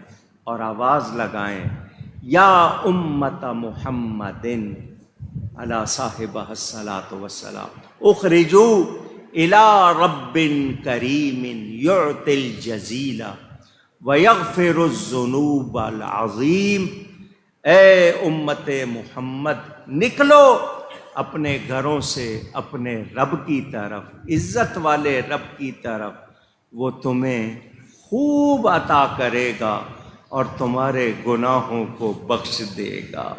اور آواز لگائیں یا امت محمد علی صاحبہ الصلاۃ والسلام اخرجوا الی رب کریم یعطی الجزیل ویغفر الذنوب العظیم۔ اے امت محمد نکلو اپنے گھروں سے اپنے رب کی طرف، عزت والے رب کی طرف، وہ تمہیں خوب عطا کرے گا اور تمہارے گناہوں کو بخش دے گا۔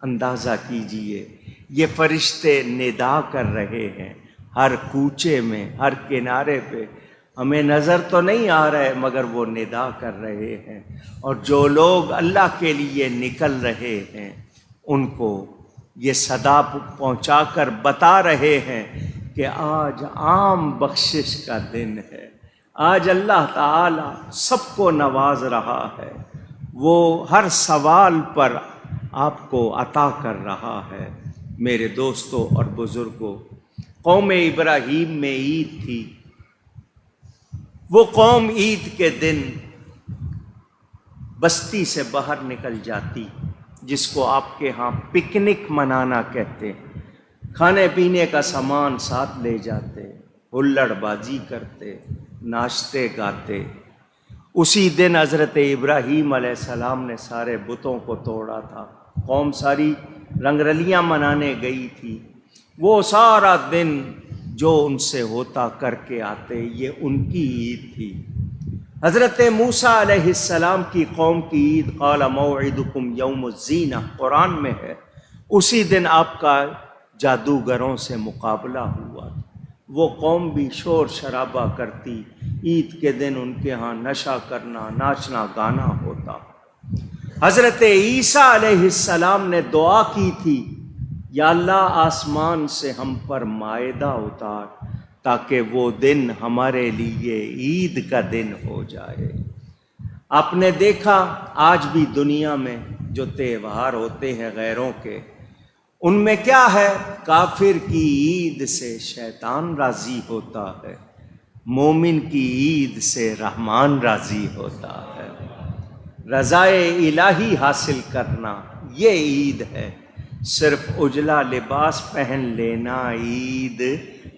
اندازہ کیجئے یہ فرشتے ندا کر رہے ہیں ہر کوچے میں، ہر کنارے پہ. ہمیں نظر تو نہیں آ رہے مگر وہ ندا کر رہے ہیں، اور جو لوگ اللہ کے لیے نکل رہے ہیں ان کو یہ صدا پہنچا کر بتا رہے ہیں کہ آج عام بخشش کا دن ہے، آج اللہ تعالی سب کو نواز رہا ہے، وہ ہر سوال پر آپ کو عطا کر رہا ہے. میرے دوستوں اور بزرگوں، قوم ابراہیم میں عید تھی. وہ قوم عید کے دن بستی سے باہر نکل جاتی، جس کو آپ کے ہاں پکنک منانا کہتے ہیں. کھانے پینے کا سامان ساتھ لے جاتے، ہلڑ بازی کرتے، ناچتے گاتے. اسی دن حضرت ابراہیم علیہ السلام نے سارے بتوں کو توڑا تھا. قوم ساری رنگرلیاں منانے گئی تھی. وہ سارا دن جو ان سے ہوتا کر کے آتے، یہ ان کی عید تھی. حضرت موسیٰ علیہ السلام کی قوم کی عید قال موعدکم یوم الزینہ قرآن میں ہے. اسی دن آپ کا جادوگروں سے مقابلہ ہوا. وہ قوم بھی شور شرابہ کرتی، عید کے دن ان کے ہاں نشہ کرنا، ناچنا گانا ہوتا. حضرت عیسیٰ علیہ السلام نے دعا کی تھی، یا اللہ آسمان سے ہم پر مائدہ اتار تاکہ وہ دن ہمارے لیے عید کا دن ہو جائے. آپ نے دیکھا آج بھی دنیا میں جو تہوار ہوتے ہیں غیروں کے، ان میں کیا ہے؟ کافر کی عید سے شیطان راضی ہوتا ہے، مومن کی عید سے رحمان راضی ہوتا ہے. رضائے الہی حاصل کرنا یہ عید ہے. صرف اجلا لباس پہن لینا عید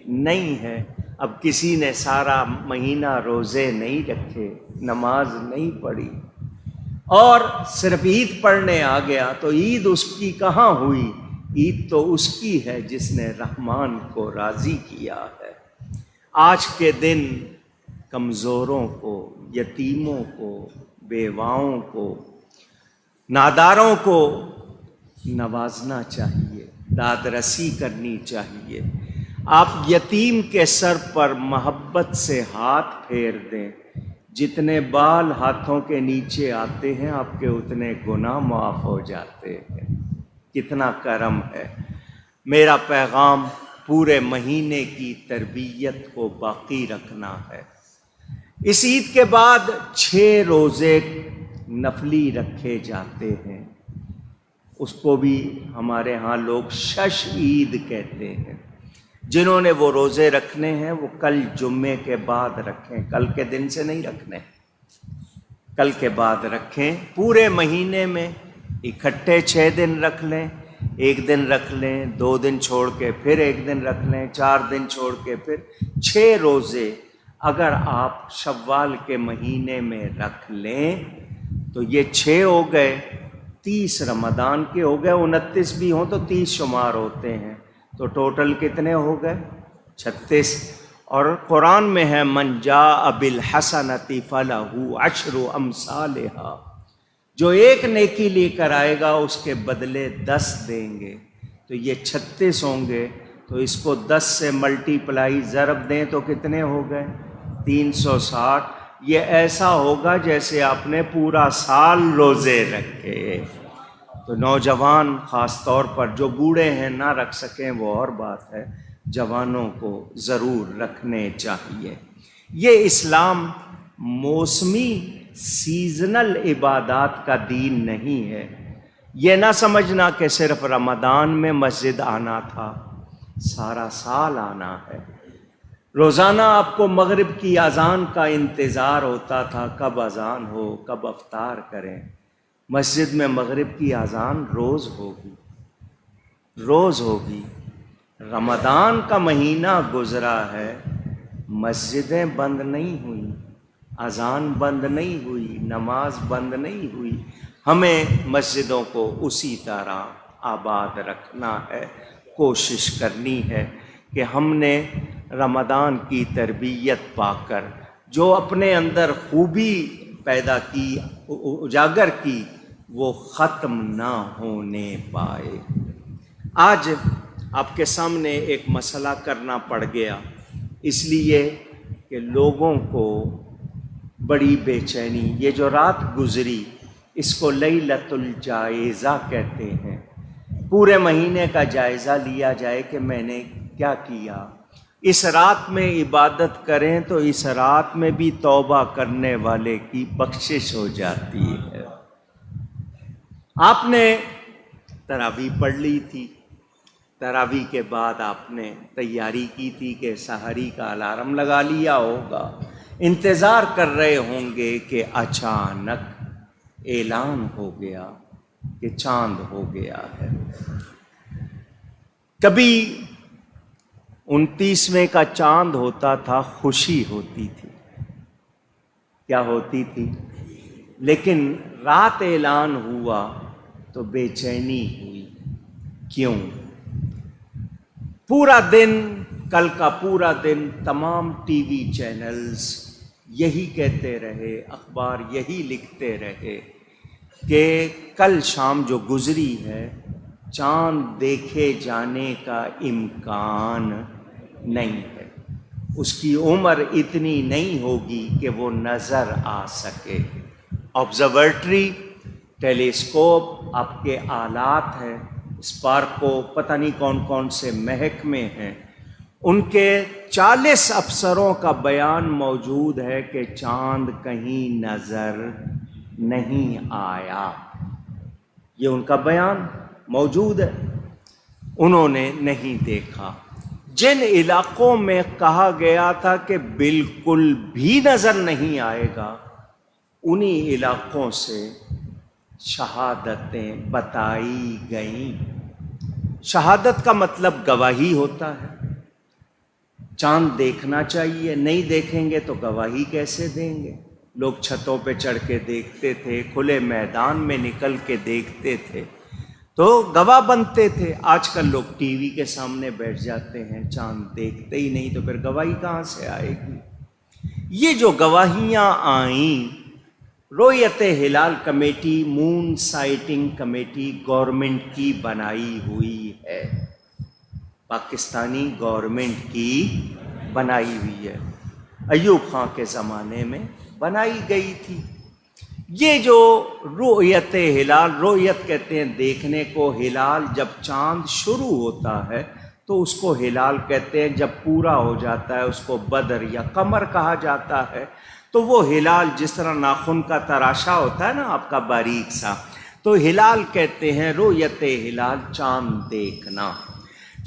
نہیں ہے. اب کسی نے سارا مہینہ روزے نہیں رکھے، نماز نہیں پڑھی اور صرف عید پڑھنے آ گیا، تو عید اس کی کہاں ہوئی؟ عید تو اس کی ہے جس نے رحمان کو راضی کیا ہے. آج کے دن کمزوروں کو، یتیموں کو، بیواؤں کو، ناداروں کو نوازنا چاہیے، داد رسی کرنی چاہیے. آپ یتیم کے سر پر محبت سے ہاتھ پھیر دیں، جتنے بال ہاتھوں کے نیچے آتے ہیں آپ کے اتنے گناہ معاف ہو جاتے ہیں. کتنا کرم ہے. میرا پیغام پورے مہینے کی تربیت کو باقی رکھنا ہے. اس عید کے بعد 6 روزے نفلی رکھے جاتے ہیں. اس کو بھی ہمارے ہاں لوگ شش عید کہتے ہیں. جنہوں نے وہ روزے رکھنے ہیں وہ کل جمعے کے بعد رکھیں، کل کے دن سے نہیں رکھنے، کل کے بعد رکھیں. پورے مہینے میں اکٹھے 6 دن رکھ لیں، 1 دن رکھ لیں، 2 دن چھوڑ کے پھر 1 دن رکھ لیں، 4 دن چھوڑ کے پھر 6 روزے اگر آپ شوال کے مہینے میں رکھ لیں تو یہ 6 ہو گئے، 30 رمضان کے ہو گئے. 29 بھی ہوں تو 30 شمار ہوتے ہیں، تو ٹوٹل کتنے ہو گئے؟ 36. اور قرآن میں ہے من جاء بالحسنۃ فلہ عشر امثالھا، جو ایک نیکی لے کر آئے گا اس کے بدلے 10 دیں گے. تو یہ 36 ہوں گے، تو اس کو 10 سے ملٹیپلائی ضرب دیں تو کتنے ہو گئے؟ 360. یہ ایسا ہوگا جیسے آپ نے پورا سال روزے رکھے. تو نوجوان خاص طور پر، جو بوڑھے ہیں نہ رکھ سکیں وہ اور بات ہے، جوانوں کو ضرور رکھنے چاہیے. یہ اسلام موسمی سیزنل عبادات کا دین نہیں ہے. یہ نہ سمجھنا کہ صرف رمضان میں مسجد آنا تھا، سارا سال آنا ہے. روزانہ آپ کو مغرب کی اذان کا انتظار ہوتا تھا، کب اذان ہو، کب افطار کریں. مسجد میں مغرب کی اذان روز ہوگی، روز ہوگی. رمضان کا مہینہ گزرا ہے، مسجدیں بند نہیں ہوئیں، اذان بند نہیں ہوئی، نماز بند نہیں ہوئی. ہمیں مسجدوں کو اسی طرح آباد رکھنا ہے. کوشش کرنی ہے کہ ہم نے رمضان کی تربیت پا کر جو اپنے اندر خوبی پیدا کی، اجاگر کی، وہ ختم نہ ہونے پائے. آج آپ کے سامنے ایک مسئلہ کرنا پڑ گیا، اس لیے کہ لوگوں کو بڑی بے چینی، یہ جو رات گزری اس کو لیلۃ الجائزہ کہتے ہیں، پورے مہینے کا جائزہ لیا جائے کہ میں نے کیا کیا۔ اس رات میں عبادت کریں تو اس رات میں بھی توبہ کرنے والے کی بخشش ہو جاتی ہے۔ آپ نے تراویح پڑھ لی تھی، تراویح کے بعد آپ نے تیاری کی تھی کہ سحری کا الارم لگا لیا ہوگا، انتظار کر رہے ہوں گے کہ اچانک اعلان ہو گیا کہ چاند ہو گیا ہے۔ کبھی 29ویں کا چاند ہوتا تھا، خوشی ہوتی تھی، کیا ہوتی تھی؟ لیکن رات اعلان ہوا تو بے چینی ہوئی۔ کیوں؟ پورا دن، کل کا پورا دن تمام ٹی وی چینلز یہی کہتے رہے، اخبار یہی لکھتے رہے کہ کل شام جو گزری ہے چاند دیکھے جانے کا امکان نہیں ہے، اس کی عمر اتنی نہیں ہوگی کہ وہ نظر آ سکے۔ آبزرویٹری، ٹیلیسکوپ، آپ کے آلات ہیں، اسپارکو، پتہ نہیں کون کون سے محکمے ہیں، ان کے 40 افسروں کا بیان موجود ہے کہ چاند کہیں نظر نہیں آیا۔ یہ ان کا بیان موجود ہے، انہوں نے نہیں دیکھا۔ جن علاقوں میں کہا گیا تھا کہ بالکل بھی نظر نہیں آئے گا، انہی علاقوں سے شہادتیں بتائی گئیں۔ شہادت کا مطلب گواہی ہوتا ہے۔ چاند دیکھنا چاہیے، نہیں دیکھیں گے تو گواہی کیسے دیں گے؟ لوگ چھتوں پہ چڑھ کے دیکھتے تھے، کھلے میدان میں نکل کے دیکھتے تھے تو گواہ بنتے تھے۔ آج کل لوگ ٹی وی کے سامنے بیٹھ جاتے ہیں، چاند دیکھتے ہی نہیں تو پھر گواہی کہاں سے آئے گی؟ یہ جو گواہیاں آئیں، رؤیت ہلال کمیٹی، مون سائٹنگ کمیٹی گورنمنٹ کی بنائی ہوئی ہے، پاکستانی گورنمنٹ کی بنائی ہوئی ہے، ایوب خان کے زمانے میں بنائی گئی تھی۔ یہ جو رؤیت ہلال، رؤیت کہتے ہیں دیکھنے کو، ہلال جب چاند شروع ہوتا ہے تو اس کو ہلال کہتے ہیں، جب پورا ہو جاتا ہے اس کو بدر یا قمر کہا جاتا ہے۔ تو وہ ہلال جس طرح ناخن کا تراشا ہوتا ہے نا آپ کا باریک سا، تو ہلال کہتے ہیں رؤیت ہلال، چاند دیکھنا۔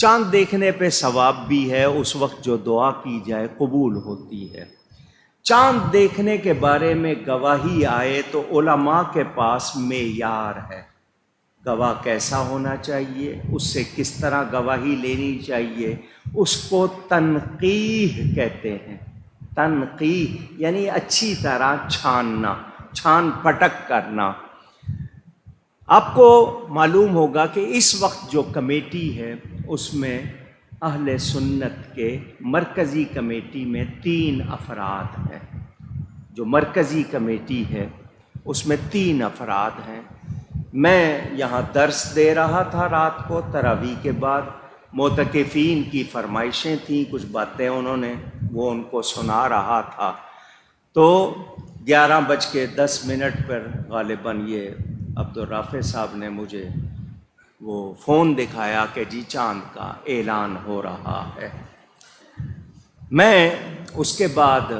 چاند دیکھنے پہ ثواب بھی ہے، اس وقت جو دعا کی جائے قبول ہوتی ہے۔ چاند دیکھنے کے بارے میں گواہی آئے تو علماء کے پاس معیار ہے، گواہ کیسا ہونا چاہیے، اس سے کس طرح گواہی لینی چاہیے، اس کو تنقیح کہتے ہیں۔ تنقیح یعنی اچھی طرح چھاننا، چھان پٹک کرنا۔ آپ کو معلوم ہوگا کہ اس وقت جو کمیٹی ہے اس میں اہل سنت کے مرکزی کمیٹی میں 3 افراد ہیں۔ جو مرکزی کمیٹی ہے اس میں 3 افراد ہیں۔ میں یہاں درس دے رہا تھا رات کو تراویح کے بعد، معتکفین کی فرمائشیں تھیں، کچھ باتیں انہوں نے وہ ان کو سنا رہا تھا، تو 11:10 پر غالباً یہ عبدالرافع صاحب نے مجھے وہ فون دکھایا کہ جی چاند کا اعلان ہو رہا ہے۔ میں اس کے بعد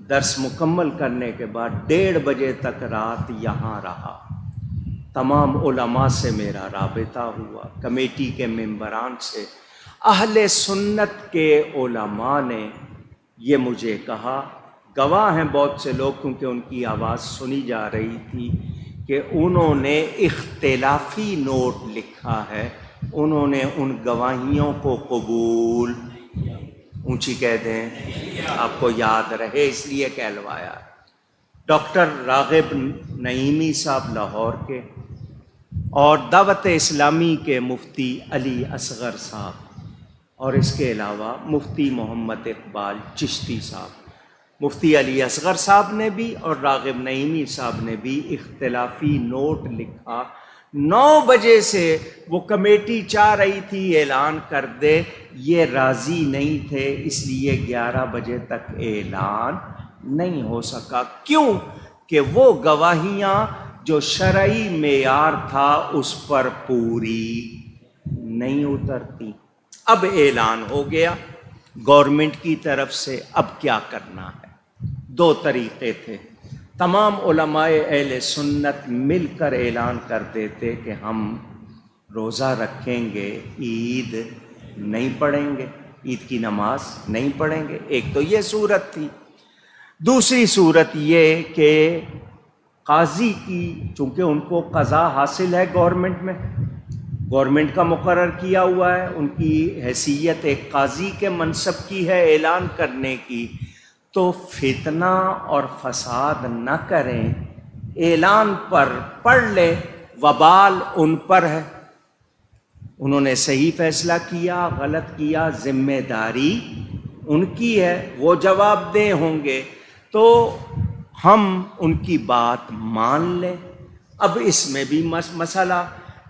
درس مکمل کرنے کے بعد 1:30 بجے تک رات یہاں رہا۔ تمام علماء سے میرا رابطہ ہوا، کمیٹی کے ممبران سے، اہل سنت کے علماء نے یہ مجھے کہا، گواہ ہیں بہت سے لوگ کیونکہ ان کی آواز سنی جا رہی تھی، کہ انہوں نے اختلافی نوٹ لکھا ہے، انہوں نے ان گواہیوں کو قبول، اونچی کہہ دیں آپ کو یاد رہے اس لیے کہلوایا۔ ڈاکٹر راغب نعیمی صاحب لاہور کے، اور دعوت اسلامی کے مفتی علی اصغر صاحب، اور اس کے علاوہ مفتی محمد اقبال چشتی صاحب۔ مفتی علی اصغر صاحب نے بھی اور راغب نعیمی صاحب نے بھی اختلافی نوٹ لکھا 9 بجے سے وہ کمیٹی چاہ رہی تھی اعلان کر دے، یہ راضی نہیں تھے، اس لیے 11 بجے تک اعلان نہیں ہو سکا۔ کیوں؟ کہ وہ گواہیاں جو شرعی معیار تھا اس پر پوری نہیں اترتی۔ اب اعلان ہو گیا گورنمنٹ کی طرف سے، اب کیا کرنا ہے؟ 2 طریقے تھے۔ تمام علماء اہل سنت مل کر اعلان کر دیتے کہ ہم روزہ رکھیں گے، عید نہیں پڑھیں گے، عید کی نماز نہیں پڑھیں گے۔ ایک تو یہ صورت تھی۔ دوسری صورت یہ کہ قاضی کی، چونکہ ان کو قضا حاصل ہے گورنمنٹ میں، گورنمنٹ کا مقرر کیا ہوا ہے، ان کی حیثیت ایک قاضی کے منصب کی ہے اعلان کرنے کی، تو فتنہ اور فساد نہ کریں، اعلان پر پڑھ لے، وبال ان پر ہے۔ انہوں نے صحیح فیصلہ کیا، غلط کیا، ذمہ داری ان کی ہے، وہ جواب دہ ہوں گے، تو ہم ان کی بات مان لیں۔ اب اس میں بھی مسئلہ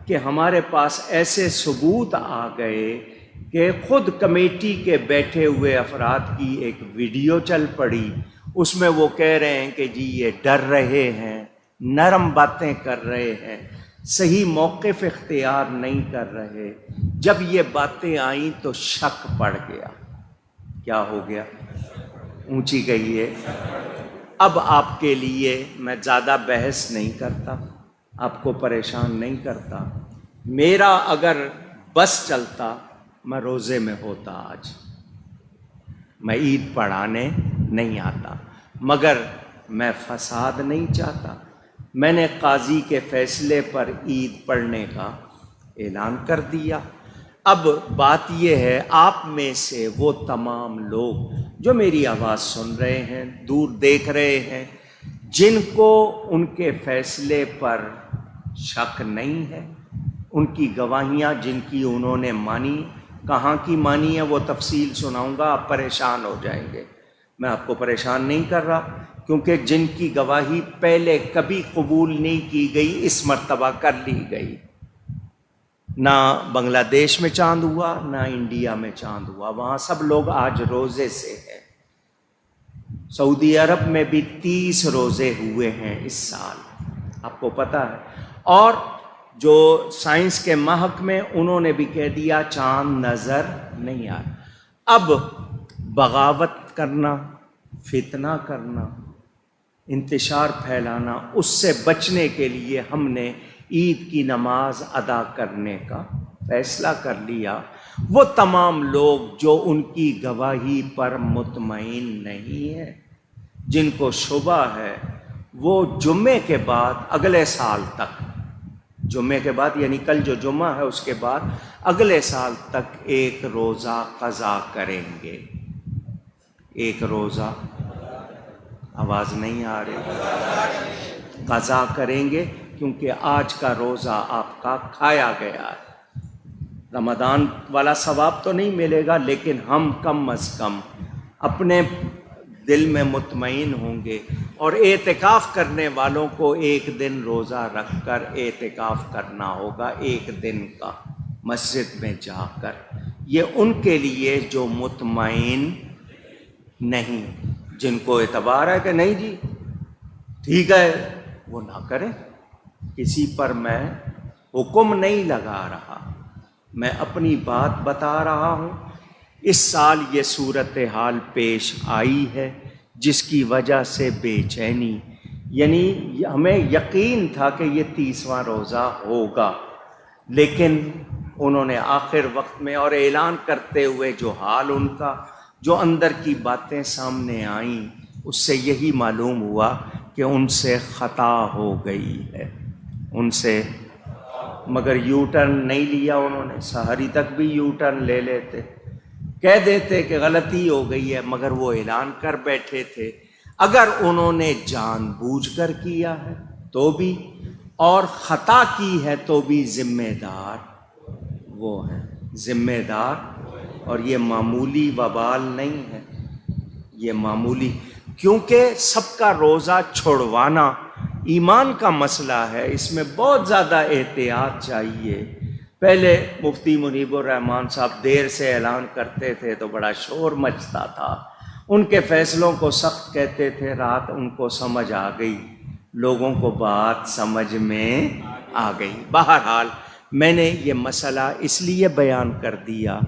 کہ ہمارے پاس ایسے ثبوت آ گئے کہ خود کمیٹی کے بیٹھے ہوئے افراد کی ایک ویڈیو چل پڑی، اس میں وہ کہہ رہے ہیں کہ جی یہ ڈر رہے ہیں، نرم باتیں کر رہے ہیں، صحیح موقف اختیار نہیں کر رہے۔ جب یہ باتیں آئیں تو شک پڑ گیا۔ کیا ہو گیا؟ اونچی کہیے۔ اب آپ کے لیے میں زیادہ بحث نہیں کرتا، آپ کو پریشان نہیں کرتا۔ میرا اگر بس چلتا میں روزے میں ہوتا آج، میں عید پڑھانے نہیں آتا، مگر میں فساد نہیں چاہتا۔ میں نے قاضی کے فیصلے پر عید پڑھنے کا اعلان کر دیا۔ اب بات یہ ہے، آپ میں سے وہ تمام لوگ جو میری آواز سن رہے ہیں، دور دیکھ رہے ہیں، جن کو ان کے فیصلے پر شک نہیں ہے، ان کی گواہیاں جن کی انہوں نے مانی، کہاں کی مانی ہے وہ تفصیل سناؤں گا، آپ پریشان ہو جائیں گے۔ میں آپ کو پریشان نہیں کر رہا، کیونکہ جن کی گواہی پہلے کبھی قبول نہیں کی گئی، اس مرتبہ کر لی گئی۔ نہ بنگلہ دیش میں چاند ہوا، نہ انڈیا میں چاند ہوا، وہاں سب لوگ آج روزے سے ہیں۔ سعودی عرب میں بھی 30 روزے ہوئے ہیں اس سال، آپ کو پتہ ہے۔ اور جو سائنس کے محق میں، انہوں نے بھی کہہ دیا چاند نظر نہیں آیا۔ اب بغاوت کرنا، فتنہ کرنا، انتشار پھیلانا، اس سے بچنے کے لیے ہم نے عید کی نماز ادا کرنے کا فیصلہ کر لیا۔ وہ تمام لوگ جو ان کی گواہی پر مطمئن نہیں ہیں، جن کو شبہ ہے، وہ جمعے کے بعد اگلے سال تک، جمعے کے بعد یعنی کل جو جمعہ ہے اس کے بعد اگلے سال تک ایک روزہ قضا کریں گے۔ ایک روزہ، آواز نہیں آ رہی، قضا کریں گے، کیونکہ آج کا روزہ آپ کا کھایا گیا ہے۔ رمضان والا ثواب تو نہیں ملے گا، لیکن ہم کم از کم اپنے دل میں مطمئن ہوں گے۔ اور اعتکاف کرنے والوں کو ایک دن روزہ رکھ کر اعتکاف کرنا ہوگا، ایک دن کا، مسجد میں جا کر۔ یہ ان کے لیے جو مطمئن نہیں، جن کو اعتبار ہے کہ نہیں جی ٹھیک ہے، وہ نہ کریں۔ کسی پر میں حکم نہیں لگا رہا، میں اپنی بات بتا رہا ہوں۔ اس سال یہ صورتحال پیش آئی ہے جس کی وجہ سے بے چینی، یعنی ہمیں یقین تھا کہ یہ 30واں روزہ ہوگا، لیکن انہوں نے آخر وقت میں اور اعلان کرتے ہوئے جو حال ان کا، جو اندر کی باتیں سامنے آئیں، اس سے یہی معلوم ہوا کہ ان سے خطا ہو گئی ہے، ان سے، مگر یو ٹرن نہیں لیا انہوں نے۔ سحری تک بھی یو ٹرن لے لیتے، کہہ دیتے کہ غلطی ہو گئی ہے، مگر وہ اعلان کر بیٹھے تھے۔ اگر انہوں نے جان بوجھ کر کیا ہے تو بھی، اور خطا کی ہے تو بھی ذمہ دار وہ ہیں، ذمہ دار۔ اور یہ معمولی وبال نہیں ہے، یہ معمولی، کیونکہ سب کا روزہ چھڑوانا ایمان کا مسئلہ ہے، اس میں بہت زیادہ احتیاط چاہیے۔ پہلے مفتی منیب الرحمان صاحب دیر سے اعلان کرتے تھے تو بڑا شور مچتا تھا، ان کے فیصلوں کو سخت کہتے تھے، رات ان کو سمجھ آ گئی، لوگوں کو بات سمجھ میں آ گئی۔ بہرحال میں نے یہ مسئلہ اس لیے بیان کر دیا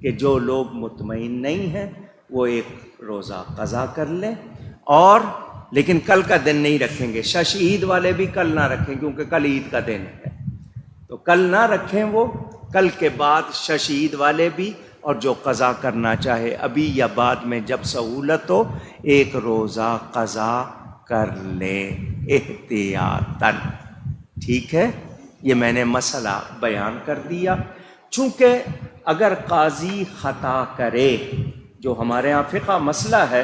کہ جو لوگ مطمئن نہیں ہیں وہ ایک روزہ قضا کر لیں، اور لیکن کل کا دن نہیں رکھیں گے۔ شش عید والے بھی کل نہ رکھیں کیونکہ کل عید کا دن ہے، تو کل نہ رکھیں، وہ کل کے بعد شش عید والے بھی، اور جو قضا کرنا چاہے ابھی یا بعد میں جب سہولت ہو ایک روزہ قضا کر لے احتیاطاً۔ ٹھیک ہے، یہ میں نے مسئلہ بیان کر دیا۔ چونکہ اگر قاضی خطا کرے، جو ہمارے ہاں فقہ مسئلہ ہے،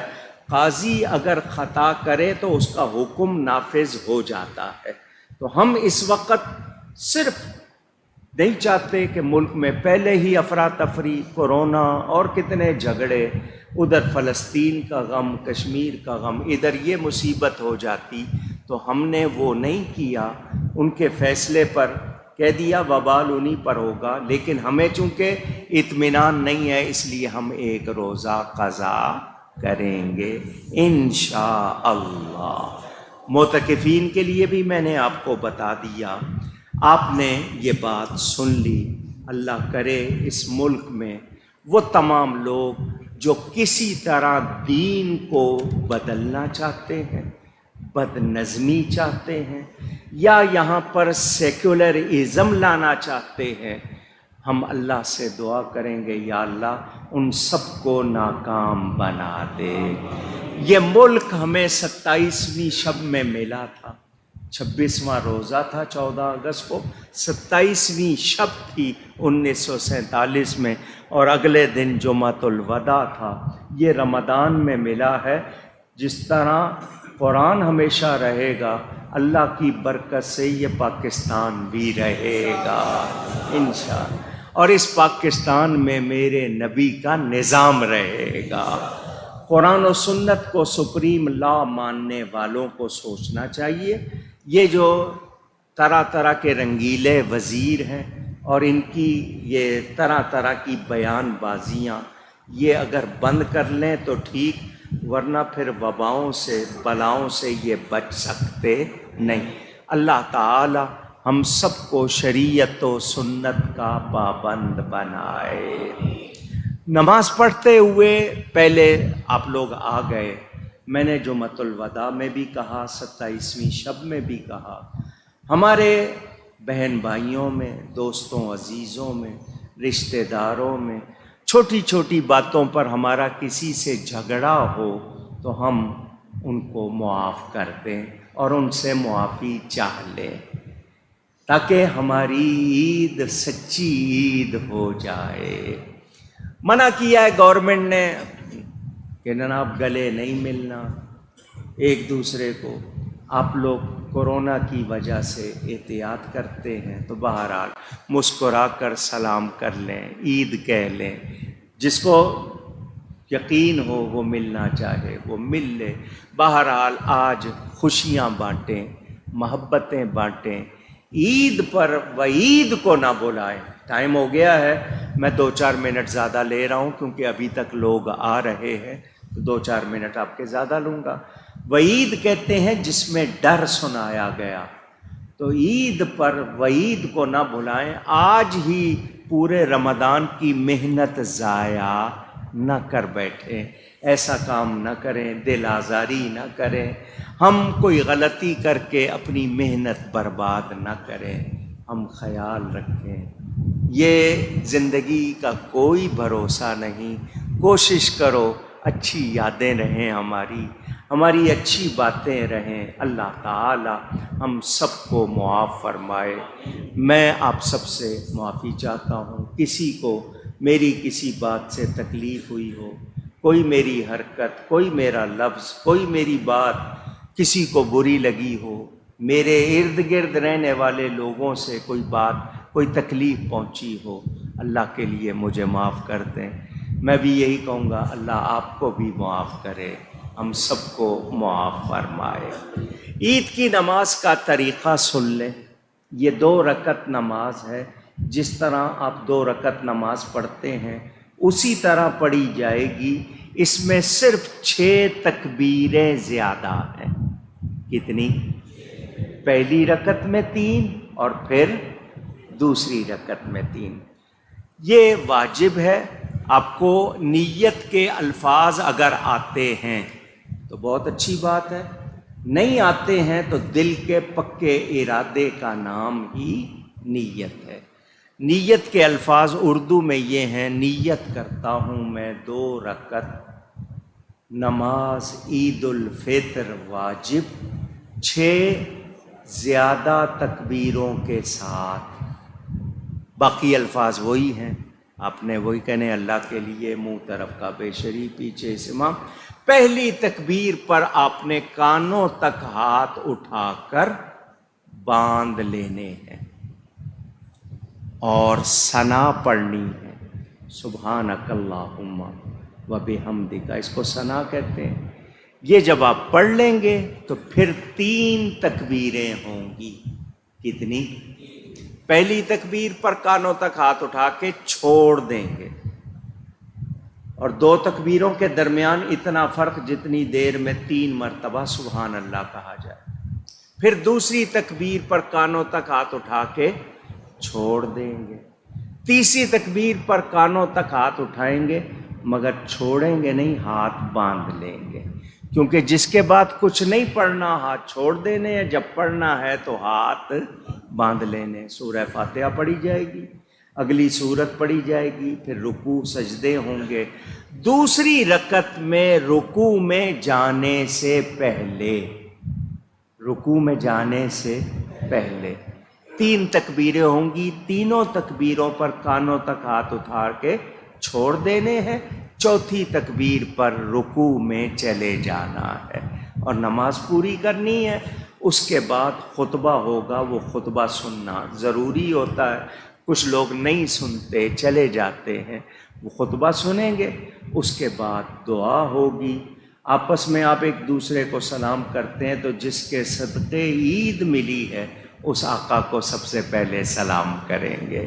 قاضی اگر خطا کرے تو اس کا حکم نافذ ہو جاتا ہے، تو ہم اس وقت صرف نہیں چاہتے کہ ملک میں پہلے ہی افراتفری، کورونا اور کتنے جھگڑے، ادھر فلسطین کا غم، کشمیر کا غم، ادھر یہ مصیبت ہو جاتی، تو ہم نے وہ نہیں کیا، ان کے فیصلے پر کہہ دیا وبال انہی پر ہوگا، لیکن ہمیں چونکہ اطمینان نہیں ہے اس لیے ہم ایک روزہ قضا کریں گے انشاءاللہ۔ معتکفین کے لیے بھی میں نے آپ کو بتا دیا، آپ نے یہ بات سن لی۔ اللہ کرے اس ملک میں وہ تمام لوگ جو کسی طرح دین کو بدلنا چاہتے ہیں، بد نظمی چاہتے ہیں، یا یہاں پر سیکولرازم لانا چاہتے ہیں، ہم اللہ سے دعا کریں گے یا اللہ ان سب کو ناکام بنا دے۔ یہ ملک ہمیں 27ویں شب میں ملا تھا، 26واں روزہ تھا 14 اگست کو، 27ویں شب تھی 1947 میں، اور اگلے دن جمعۃ الوداع تھا۔ یہ رمضان میں ملا ہے۔ جس طرح قرآن ہمیشہ رہے گا، اللہ کی برکت سے یہ پاکستان بھی رہے گا انشاءاللہ، اور اس پاکستان میں میرے نبی کا نظام رہے گا۔ قرآن و سنت کو سپریم لا ماننے والوں کو سوچنا چاہیے، یہ جو طرح طرح کے رنگیلے وزیر ہیں اور ان کی یہ طرح طرح کی بیان بازیاں، یہ اگر بند کر لیں تو ٹھیک، ورنہ پھر وباؤں سے، بلاؤں سے یہ بچ سکتے نہیں۔ اللہ تعالی ہم سب کو شریعت و سنت کا پابند بنائے۔ نماز پڑھتے ہوئے پہلے آپ لوگ آ گئے، میں نے جمعۃ الوداع میں بھی کہا، 27ویں شب میں بھی کہا، ہمارے بہن بھائیوں میں، دوستوں عزیزوں میں، رشتہ داروں میں چھوٹی چھوٹی باتوں پر ہمارا کسی سے جھگڑا ہو تو ہم ان کو معاف کر دیں اور ان سے معافی چاہ لیں، تاکہ ہماری عید سچی عید ہو جائے۔ منع کیا ہے گورنمنٹ نے کہ جناب گلے نہیں ملنا ایک دوسرے کو، آپ لوگ کورونا کی وجہ سے احتیاط کرتے ہیں تو بہرحال مسکرا کر سلام کر لیں، عید کہہ لیں، جس کو یقین ہو وہ ملنا چاہے وہ مل لے۔ بہرحال آج خوشیاں بانٹیں، محبتیں بانٹیں، عید پر وعید کو نہ بلائیں۔ ٹائم ہو گیا ہے، میں 2-4 منٹ زیادہ لے رہا ہوں کیونکہ ابھی تک لوگ آ رہے ہیں، تو 2-4 منٹ آپ کے زیادہ لوں گا۔ وعید کہتے ہیں جس میں ڈر سنایا گیا، تو عید پر وعید کو نہ بھلائیں۔ آج ہی پورے رمضان کی محنت ضائع نہ کر بیٹھیں، ایسا کام نہ کریں، دل آزاری نہ کریں، ہم کوئی غلطی کر کے اپنی محنت برباد نہ کریں، ہم خیال رکھیں۔ یہ زندگی کا کوئی بھروسہ نہیں، کوشش کرو اچھی یادیں رہیں، ہماری اچھی باتیں رہیں۔ اللہ تعالی ہم سب کو معاف فرمائے۔ میں آپ سب سے معافی چاہتا ہوں، کسی کو میری کسی بات سے تکلیف ہوئی ہو، کوئی میری حرکت، کوئی میرا لفظ، کوئی میری بات کسی کو بری لگی ہو، میرے ارد گرد رہنے والے لوگوں سے کوئی بات، کوئی تکلیف پہنچی ہو، اللہ کے لیے مجھے معاف کر دیں۔ میں بھی یہی کہوں گا اللہ آپ کو بھی معاف کرے۔ ہم سب کو معاف فرمائے۔ عید کی نماز کا طریقہ سن لیں، یہ 2 رکعت نماز ہے، جس طرح آپ 2 رکعت نماز پڑھتے ہیں اسی طرح پڑھی جائے گی۔ اس میں صرف 6 تکبیریں زیادہ ہیں۔ کتنی؟ پہلی رکعت میں 3 اور پھر دوسری رکعت میں 3۔ یہ واجب ہے۔ آپ کو نیت کے الفاظ اگر آتے ہیں تو بہت اچھی بات ہے، نہیں آتے ہیں تو دل کے پکے ارادے کا نام ہی نیت ہے۔ نیت کے الفاظ اردو میں یہ ہیں: نیت کرتا ہوں میں 2 رکعت نماز عید الفطر واجب 6 زیادہ تکبیروں کے ساتھ۔ باقی الفاظ وہی ہیں، آپ نے وہی کہنے: اللہ کے لیے، منہ طرف کعبہ شریف، پیچھے امام۔ پہلی تکبیر پر آپ نے کانوں تک ہاتھ اٹھا کر باندھ لینے ہیں اور ثنا پڑھنی ہے، سبحانک اللہم و بحمدک، اس کو ثنا کہتے ہیں۔ یہ جب آپ پڑھ لیں گے تو پھر 3 تکبیریں ہوں گی۔ کتنی؟ پہلی تکبیر پر کانوں تک ہاتھ اٹھا کے چھوڑ دیں گے، اور 2 تکبیروں کے درمیان اتنا فرق جتنی دیر میں 3 مرتبہ سبحان اللہ کہا جائے۔ پھر دوسری تکبیر پر کانوں تک ہاتھ اٹھا کے چھوڑ دیں گے۔ تیسری تکبیر پر کانوں تک ہاتھ اٹھائیں گے مگر چھوڑیں گے نہیں، ہاتھ باندھ لیں گے، کیونکہ جس کے بعد کچھ نہیں پڑھنا ہاتھ چھوڑ دینے ہیں، جب پڑھنا ہے تو ہاتھ باندھ لینے۔ سورہ فاتحہ پڑھی جائے گی، اگلی سورت پڑھی جائے گی، پھر رکوع سجدے ہوں گے۔ دوسری رکعت میں رکوع میں جانے سے پہلے، رکوع میں جانے سے پہلے 3 تکبیریں ہوں گی۔ تینوں تکبیروں پر کانوں تک ہاتھ اٹھا کے چھوڑ دینے ہیں۔ چوتھی تکبیر پر رکوع میں چلے جانا ہے اور نماز پوری کرنی ہے۔ اس کے بعد خطبہ ہوگا، وہ خطبہ سننا ضروری ہوتا ہے۔ کچھ لوگ نہیں سنتے، چلے جاتے ہیں، وہ خطبہ سنیں گے۔ اس کے بعد دعا ہوگی، آپس میں آپ ایک دوسرے کو سلام کرتے ہیں تو جس کے صدقے عید ملی ہے اس آقا کو سب سے پہلے سلام کریں گے۔